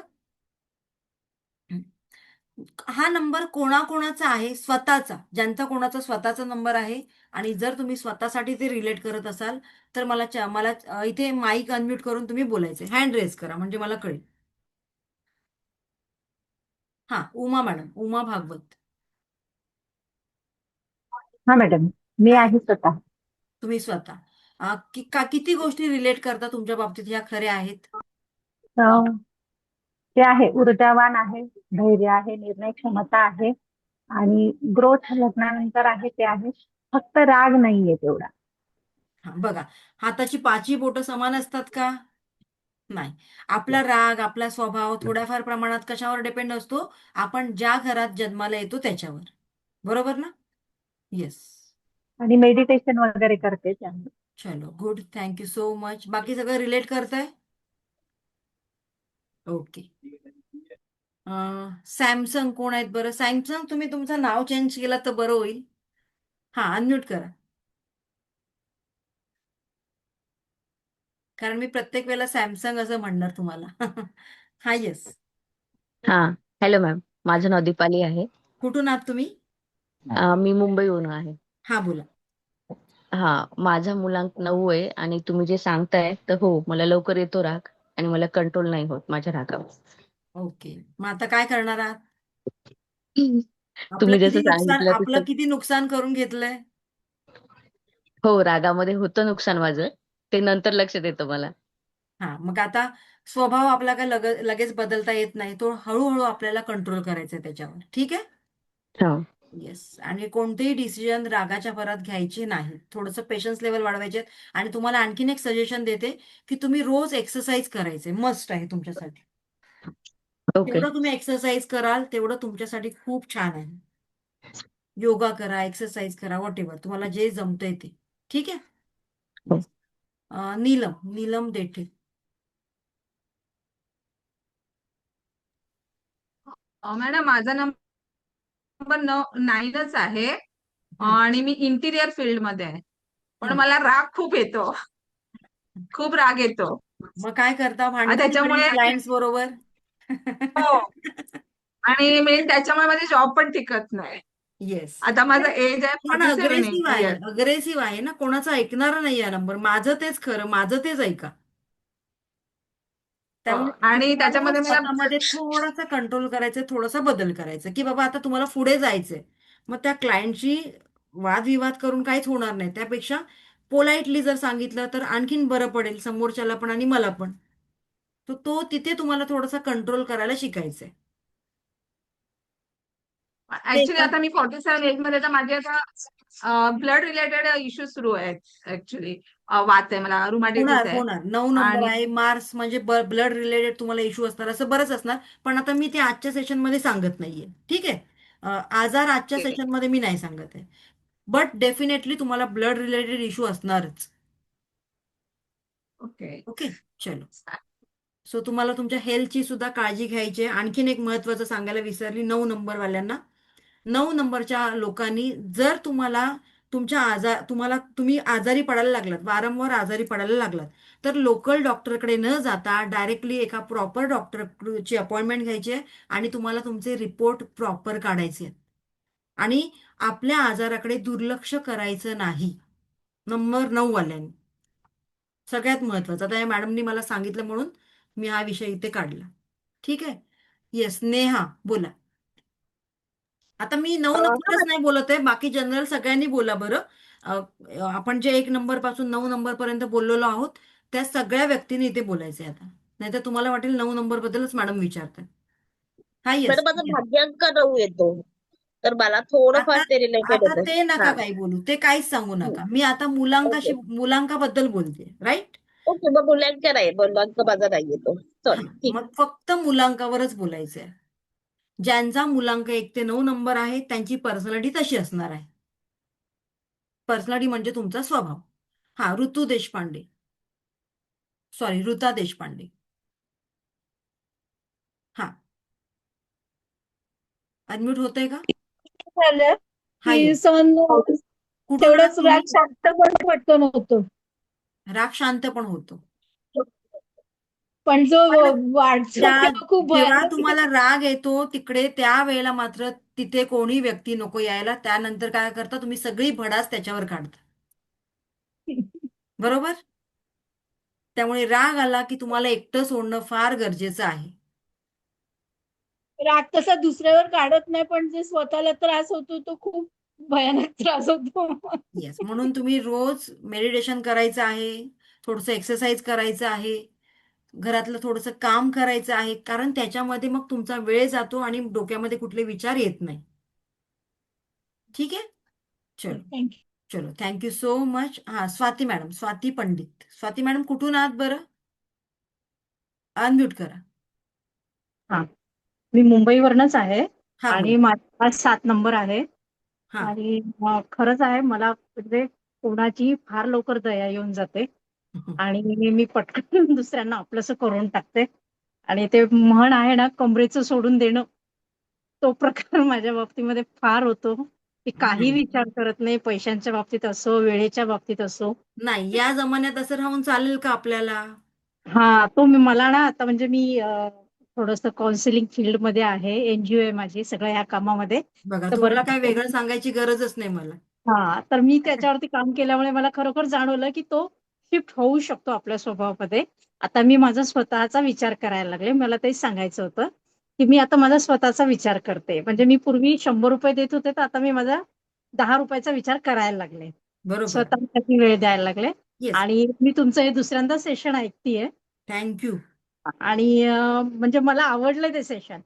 हा नंबर कोणाकोणाचा आहे? स्वतःचा. ज्यांचा कोणाचा स्वतःचा नंबर आहे आणि जर तुम्ही स्वतःसाठी ते रिलेट करत असाल तर मला इथे माईक अनम्यूट करून तुम्ही बोलायचे. हँड रेज करा म्हणजे मला कळेल. हा, उमा मॅडम, उमा भागवत.
हा मॅडम, मी
हाय.
आहे स्वतः.
तुम्ही स्वतः किती गोष्टी रिलेट करता तुमच्या बाबतीत ह्या खऱ्या आहेत?
अं, ते आहे, ऊर्जावान आहे, धैर्य आहे, निर्णय क्षमता आहे आणि ग्रोथ लग्नानंतर आहे ते आहे. फक्त राग नाहीये तेवढा.
हा, बघा, हाताची 5ही बोटं समान असतात का? नाही. आपला राग, आपला स्वभाव थोड्याफार प्रमाणात कशावर डिपेंड असतो? आपण ज्या घरात जन्माला येतो त्याच्यावर. बरोबर ना? येस.
आणि मेडिटेशन वगैरे करते त्यामुळे.
चलो, गुड. Thank you so much. बाकी सगळं रिलेट करताय? ओके. सॅमसंग कोण आहेत बरं? सॅमसंग, तुम्ही तुमचं नाव चेंज केलं तर बरं होईल. हा, अनम्यूट करा. कारण मी प्रत्येक वेळेला सॅमसंग असं म्हणणार तुम्हाला. हा, येस.
हा. हॅलो मॅम, माझं नाव दीपाली आहे.
कुठून आहात तुम्ही?
मी मुंबईहून आहे.
हा, बोला.
हा, माझा मुलांक 9 आहे आणि तुम्ही जे सांगताय तर हो, मला लवकर येतो राग आणि मला कंट्रोल नाही होत माझ्या रागावर.
ओके. मग आता काय करणार आहात?
तुम्ही जसं सांगितलं
आपलं
तसं.
किती नुकसान करून घेतलंय?
हो, रागामध्ये होतं नुकसान माझं. ते नंतर लक्षात येतं मला.
हा, मग आता स्वभाव आपला काय लगेच बदलता येत नाही. तो हळूहळू आपल्याला कंट्रोल करायचा आहे त्याच्यावर. ठीक आहे?
हा.
येस. आणि कोणतेही डिसिजन रागाच्या भरात घ्यायचे नाही. थोडंसं पेशन्स लेवल वाढवायचे. आणि तुम्हाला आणखीन एक सजेशन देते की तुम्ही रोज एक्सरसाइज करायचे. मस्ट आहे तुमच्यासाठी.
ओके.
जेवढं तुम्ही एक्सरसाइज कराल तेवढं तुमच्यासाठी खूप छान आहे. योगा करा, एक्सरसाइज करा, व्हॉट एव्हर तुम्हाला जे जमतंय ते. ठीक आहे?
हो.
येस. नीलम नीलम देठे.
मॅडम माझा नंबर 9च आहे
हं.
आणि मी इंटिरियर फील्ड मध्ये आहे. पण
हं.
मला राग खूप येतो, खूप राग येतो.
मग काय करता? भांडता
त्याच्यामुळे
क्लायंट्स बरोबर?
हो, आणि मेन त्याच्यामुळे माझी जॉब पण टिकत नाही.
येस.
आता माझं एज आहे
पण
47
अग्रेसिव्ह
इयर्स.
अग्रेसिव्ह आहे ना, कोणाचं ऐकणार नाही या नंबर. माझं तेच खरं, माझं तेच ऐका. त्यामुळे
आणि
तुम्हाला
त्याच्यामध्ये मला
स्वतःमध्ये थोडासा कंट्रोल करायचं, थोडासा बदल करायचा की बाबा आता तुम्हाला पुढे जायचंय. मग त्या क्लायंटशी वादविवाद करून काहीच होणार नाही. त्यापेक्षा पोलाइटली जर सांगितलं तर आणखीन बरं पडेल समोरच्याला पण आणि मला पण. तर तो तिथे तुम्हाला थोडासा कंट्रोल करायला शिकायचंय. ते
ऍक्च्युली आता मी 47 एज मध्ये, तर माझे आता ब्लड रिलेटेड इश्यूज सुरू आहेत. ऍक्च्युली वात आहे मला, रुमॅटिटिस
होणार
आहे.
होणार 9 नंबर
आणि
आहे, मार्स म्हणजे ब्लड रिलेटेड तुम्हाला इश्यू असणार, असं बरंच असणार. पण आता मी ते आजच्या सेशन मध्ये सांगत नाहीये. ठीक आहे? आजार आजच्या सेशन मध्ये मी नाही सांगत आहे. बट डेफिनेटली तुम्हाला ब्लड रिलेटेड इश्यू असणारच.
ओके.
ओके, चलो. सो तुम्हाला तुमच्या हेल्थची सुद्धा काळजी घ्यायची आहे. आणखीन एक महत्वाचं सांगायला विसरली 9 नंबरवाल्यांना. 9 नंबरच्या लोकांनी जर तुम्ही आजारी पडायला लागलात, वारंवार आजारी पडायला लागलात, तर लोकल डॉक्टरकडे न जाता डायरेक्टली एका प्रॉपर डॉक्टरची अपॉइंटमेंट घ्यायची आहे आणि तुम्हाला तुमचे रिपोर्ट प्रॉपर काढायचे आहेत. आणि आपल्या आजाराकडे दुर्लक्ष करायचं नाही. नंबर 9 वाल्यांनी सगळ्यात महत्वाचं. आता या मॅडमनी मला सांगितलं म्हणून मी हा विषय इथे काढला. ठीक आहे? येस, नेहा बोला. आता मी 9 नंबरच नाही बोलत आहे, बाकी जनरल सगळ्यांनी बोला बरं. अ, आपण जे 1 नंबर पासून 9 नंबर पर्यंत बोललेलो आहोत त्या सगळ्या व्यक्तींनी इथे बोलायचंय आता. नाहीतर तुम्हाला वाटेल 9 नंबर बद्दलच मॅडम विचारतात. हा, येस.
मॅडम माझा भाग्यांक 9 येतो, तर मला थोडंफार
आता
ते रिलेटेड
आता
होतं.
ते नका
हा.
काही बोलू, ते काहीच सांगू नका. मी आता
ओके.
मुलांकाबद्दल बोलते, राईट?
ओके, मग मूल्यांक नाही, मूल्यांक माझा नाही येतो.
हा,
सॉरी, ठीक.
मग फक्त मुलांकावरच बोलायचंय. ज्यांचा मुलांक 1 ते 9 नंबर आहे त्यांची पर्सनॅलिटी तशी असणार आहे. पर्सनॅलिटी म्हणजे तुमचा स्वभाव. हा, ऋतू देशपांडे, सॉरी ऋता देशपांडे. हा, अनम्यूट होतंय का?
झालं
हा,
की
येस.
सहन
कुठून आहात
तेवढंच
तुम्ही?
राग शांत पण पटकन होतो.
राग शांत पण होतो.
पण जो
पण
वाढतो तेव्हा खूप
जेव्हा
भयानक
तुम्हाला राग येतो तिकडे त्यावेळेला मात्र तिथे कोणी व्यक्ती नको यायला. त्यानंतर काय करता तुम्ही? सगळी भडास त्याच्यावर काढता. बरोबर? त्यामुळे राग आला की तुम्हाला एकटं सोडणं फार गरजेचं आहे.
राग तसा दुसऱ्यावर काढत नाही, पण जे स्वतःला त्रास होतो तो खूप भयानक त्रास होतो.
येस, म्हणून तुम्ही रोज मेडिटेशन करायचं आहे, थोडंसं एक्सरसाइज करायचं आहे, घरातलं थोडंसं काम करायचं आहे, कारण त्याच्यामध्ये मग तुमचा वेळ जातो आणि डोक्यामध्ये कुठले विचार येत नाही. ठीक आहे? चलो
थँक्यू.
चलो, थँक्यू सो मच. हा, स्वाती मॅडम, स्वाती पंडित. स्वाती मॅडम कुठून आहात बरं? अनम्यूट करा.
हा, मी मुंबईवरनच आहे
हा,
आणि
बोला.
माझा 7 नंबर आहे.
हा.
आणि खरंच आहे, मला म्हणजे कोणाची फार लवकर दया येऊन जाते आणि मी पटकन दुसऱ्यांना आपलंसं करून टाकते. आणि ते म्हण आहे ना, कमरेचं सोडून देणं, तो प्रकार माझ्या बाबतीमध्ये फार होतो. की काही
नाही
विचार करत नाही, पैशांच्या बाबतीत असो, वेळेच्या बाबतीत असो.
नाही, या जमान्यात असं राहून चालेल का आपल्याला?
हा, तो मला ना आता म्हणजे मी थोडंसं काउन्सिलिंग फील्डमध्ये आहे, NGO आहे माझी सगळ्या ह्या कामामध्ये.
बघा,
तर
तुम्हाला काय
बरं,
वेगळं सांगायची गरजच नाही मला.
हा, तर मी त्याच्यावरती काम केल्यामुळे मला खरोखर जाणवलं की तो शिफ्ट होऊ शकतो आपल्या स्वभावामध्ये. आता मी माझा स्वतःचा विचार करायला लागले. मला तेच सांगायचं होतं की मी आता माझा स्वतःचा विचार करते. म्हणजे मी पूर्वी 100 रुपये देत होते, तर आता मी माझा 10 रुपयाचा विचार करायला लागले.
बरोबर.
स्वतःसाठी वेळ द्यायला लागले.
येस.
आणि मी तुमचं हे दुसऱ्यांदा सेशन ऐकतेय.
थँक्यू.
आणि म्हणजे मला आवडलं ते सेशन.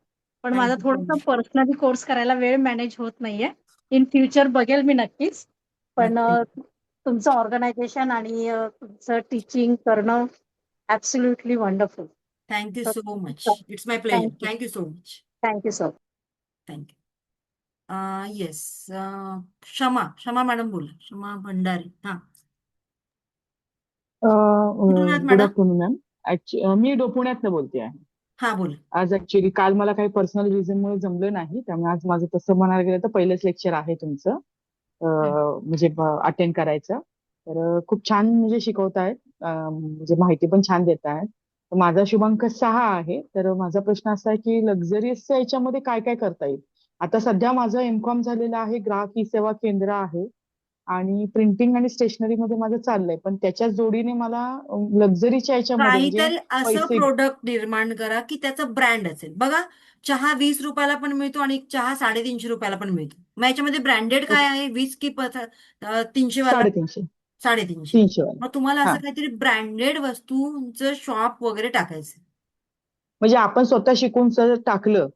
पण माझा
थँक्यू सो
थोडासा
मच.
पर्सनली कोर्स करायला वेळ मॅनेज होत नाहीये. इन फ्युचर बघेल मी नक्कीच. पण
नक्की.
तुमचं ऑर्गनायझेशन आणि तुमचं टीचिंग करणं ऍब्सोल्युटली वंडरफुल.
थँक्यू
तर
so much. It's my pleasure.
Thank you.
Thank you so much.
Thank you sir.
Thank you. Yes. Kshama madam बोला. क्षमा भंडारी. हा, कुठून आहात
गुड
मॅडम?
Afternoon ma'am. मी पुण्यातनं बोलते आहे.
हा, बोला.
आज ऍक्च्युली काल मला काही पर्सनल रिझनमुळे जमलं नाही, त्यामुळे आज माझं तसं म्हणायला गेलं तर पहिलंच लेक्चर आहे तुमचं म्हणजे अटेंड करायचं. तर खूप छान म्हणजे शिकवतायत, म्हणजे माहिती पण छान देत आहेत. तर माझा शुभांक 6 आहे. तर माझा प्रश्न असा आहे की लक्झरियसच्या याच्यामध्ये काय काय करता येईल. आता सध्या माझं एमकॉम झालेलं आहे, ग्राहक ई सेवा केंद्र आहे आणि प्रिंटिंग आणि स्टेशनरी मध्ये माझं चाललंय. पण त्याच्या जोडीने मला लक्झरीच्या याच्यामध्ये म्हणजे
काहीतरी असं
पैसे.
प्रोडक्ट निर्माण करा की त्याचं ब्रँड असेल. बघा, चहा 20 रुपयाला पण मिळतो आणि चहा 350 रुपयाला पण मिळतो. मग याच्यामध्ये ब्रँडेड काय आहे? 20 की 300 वाला?
350.
350.
300 वाला.
मग तुम्हाला
हा,
असं काहीतरी ब्रँडेड वस्तूंचं शॉप वगैरे टाकायचं.
म्हणजे आपण स्वतः शिकून जर टाकलं,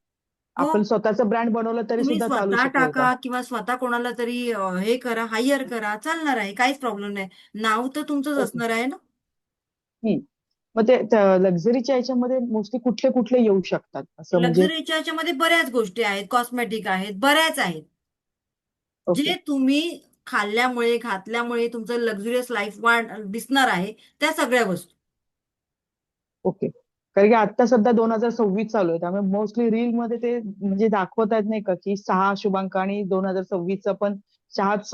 हो,
आपण स्वतःचं ब्रँड बनवलं तरी
तुम्ही
सुद्धा चालू
स्वतः
शकेल का?
टाका किंवा स्वतः कोणाला तरी हे करा, हायर करा, चालणार आहे. काहीच प्रॉब्लेम नाही. नाव तर तुमचंच
ओके.
असणार आहे ना.
मग ते लक्झरीच्या याच्यामध्ये मोस्टली कुठले कुठले येऊ शकतात असं म्हणजे.
लक्झरीच्या याच्यामध्ये बऱ्याच गोष्टी आहेत, कॉस्मेटिक आहेत, बऱ्याच आहेत.
ओके.
जे तुम्ही खाल्ल्यामुळे घातल्यामुळे तुमचं लक्झुरियस लाईफ दिसणार आहे, त्या सगळ्या वस्तू.
ओके. कारण की आता सध्या 2026 चालू आहे, त्यामुळे मोस्टली रील मध्ये ते म्हणजे दाखवत आहेत नाही का की 6 शुभांक आणि 2026चा पण 6च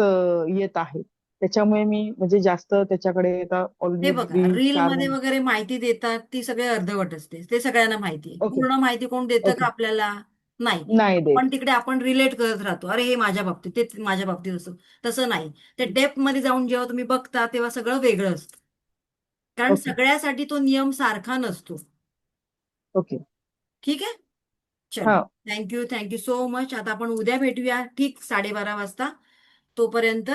येत आहे. त्याच्यामुळे मी म्हणजे जास्त त्याच्याकडे आता
हे बघा,
ऑलरेडी
रील
4
मध्ये
महिने.
वगैरे माहिती देतात ती सगळे अर्धवट असते. ते सगळ्यांना माहिती आहे.
ओके.
पूर्ण माहिती कोण देतं का
ओके.
आपल्याला? नाही.
नाही देत.
पण तिकडे आपण रिलेट करत राहतो. अरे, हे माझ्या बाबतीत, ते माझ्या बाबतीत असं. तसं नाही. ते डेप्थ मध्ये जाऊन जेव्हा तुम्ही बघता तेव्हा सगळं वेगळं असतं. कारण
ओके.
सगळ्यासाठी तो नियम सारखा नसतो.
ओके.
ठीक आहे? चलो.
हा.
Thank you so much. आता आपण उद्या भेटूया ठीक 12:30 वाजता. तोपर्यंत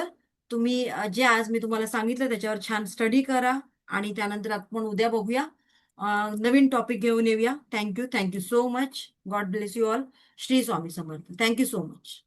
तुम्ही जे आज मी तुम्हाला सांगितलं त्याच्यावर छान स्टडी करा आणि त्यानंतर आपण उद्या बघूया. नवीन टॉपिक घेऊन येऊया. Thank you so much. God bless you all. Shri Swami Samarth. Thank you so much.